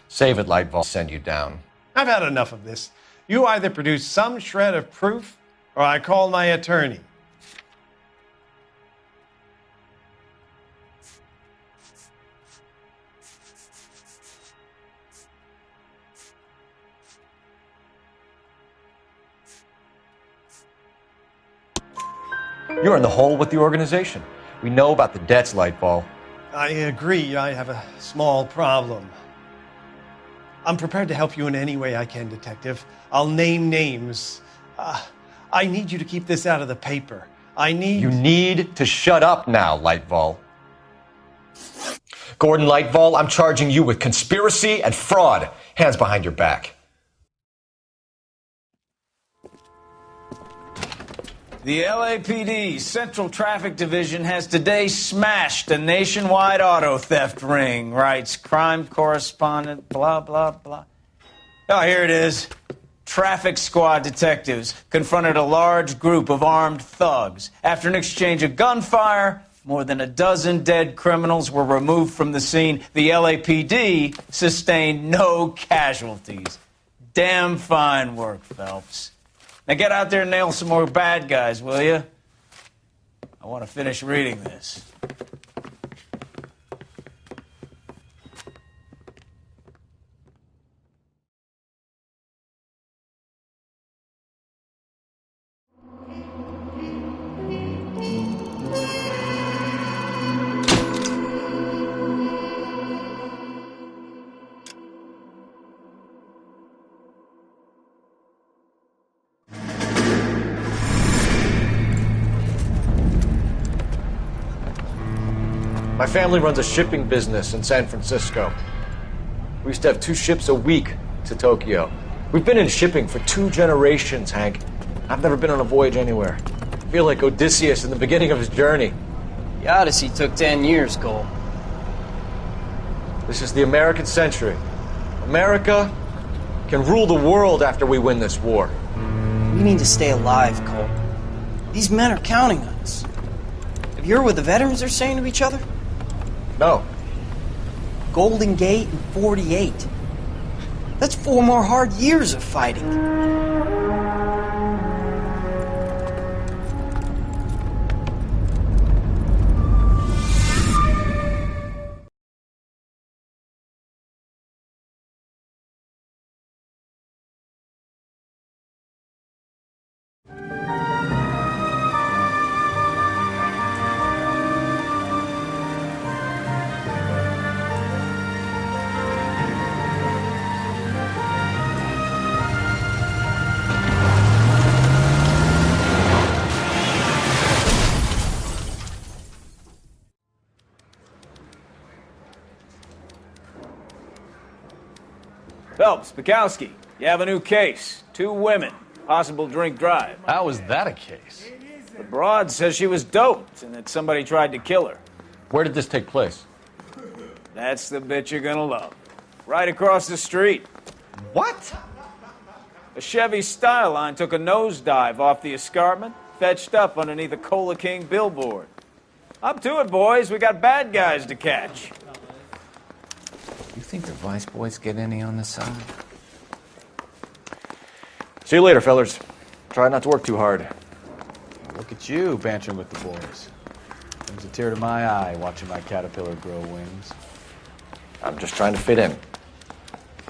Save it, Lightball. Send you down. I've had enough of this. You either produce some shred of proof, or I call my attorney. You're in the hole with the organization. We know about the debts, Lightball. I agree. I have a small problem. I'm prepared to help you in any way I can, Detective. I'll name names. I need you to keep this out of the paper. You need to shut up now, Lightball. Gordon Lightball, I'm charging you with conspiracy and fraud. Hands behind your back. The LAPD Central Traffic Division has today smashed a nationwide auto theft ring, writes crime correspondent, blah, blah, blah. Oh, here it is. Traffic squad detectives confronted a large group of armed thugs. After an exchange of gunfire, more than a dozen dead criminals were removed from the scene. The LAPD sustained no casualties. Damn fine work, Phelps. Now get out there and nail some more bad guys, will you? I want to finish reading this. My family runs a shipping business in San Francisco. We used to have 2 ships a week to Tokyo. We've been in shipping for 2 generations, Hank. I've never been on a voyage anywhere. I feel like Odysseus in the beginning of his journey. The Odyssey took 10 years, Cole. This is the American century. America can rule the world after we win this war. We need to stay alive, Cole. These men are counting on us. Have you heard what the veterans are saying to each other? No. Golden Gate and 48. That's 4 more hard years of fighting. Phelps, Bukowski, you have a new case. 2 women, possible drink drive. How was that a case? The broad says she was doped and that somebody tried to kill her. Where did this take place? That's the bit you're gonna love. Right across the street. What? A Chevy Styline took a nosedive off the escarpment, fetched up underneath a Cola King billboard. Up to it, boys. We got bad guys to catch. You think the Vice Boys get any on the side? See you later, fellers. Try not to work too hard. Look at you bantering with the boys. Brings a tear to my eye watching my caterpillar grow wings. I'm just trying to fit in.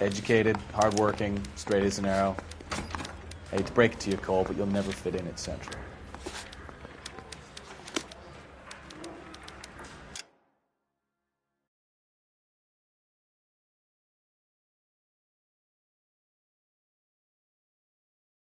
Educated, hardworking, straight as an arrow. I hate to break it to you, Cole, but you'll never fit in at Central.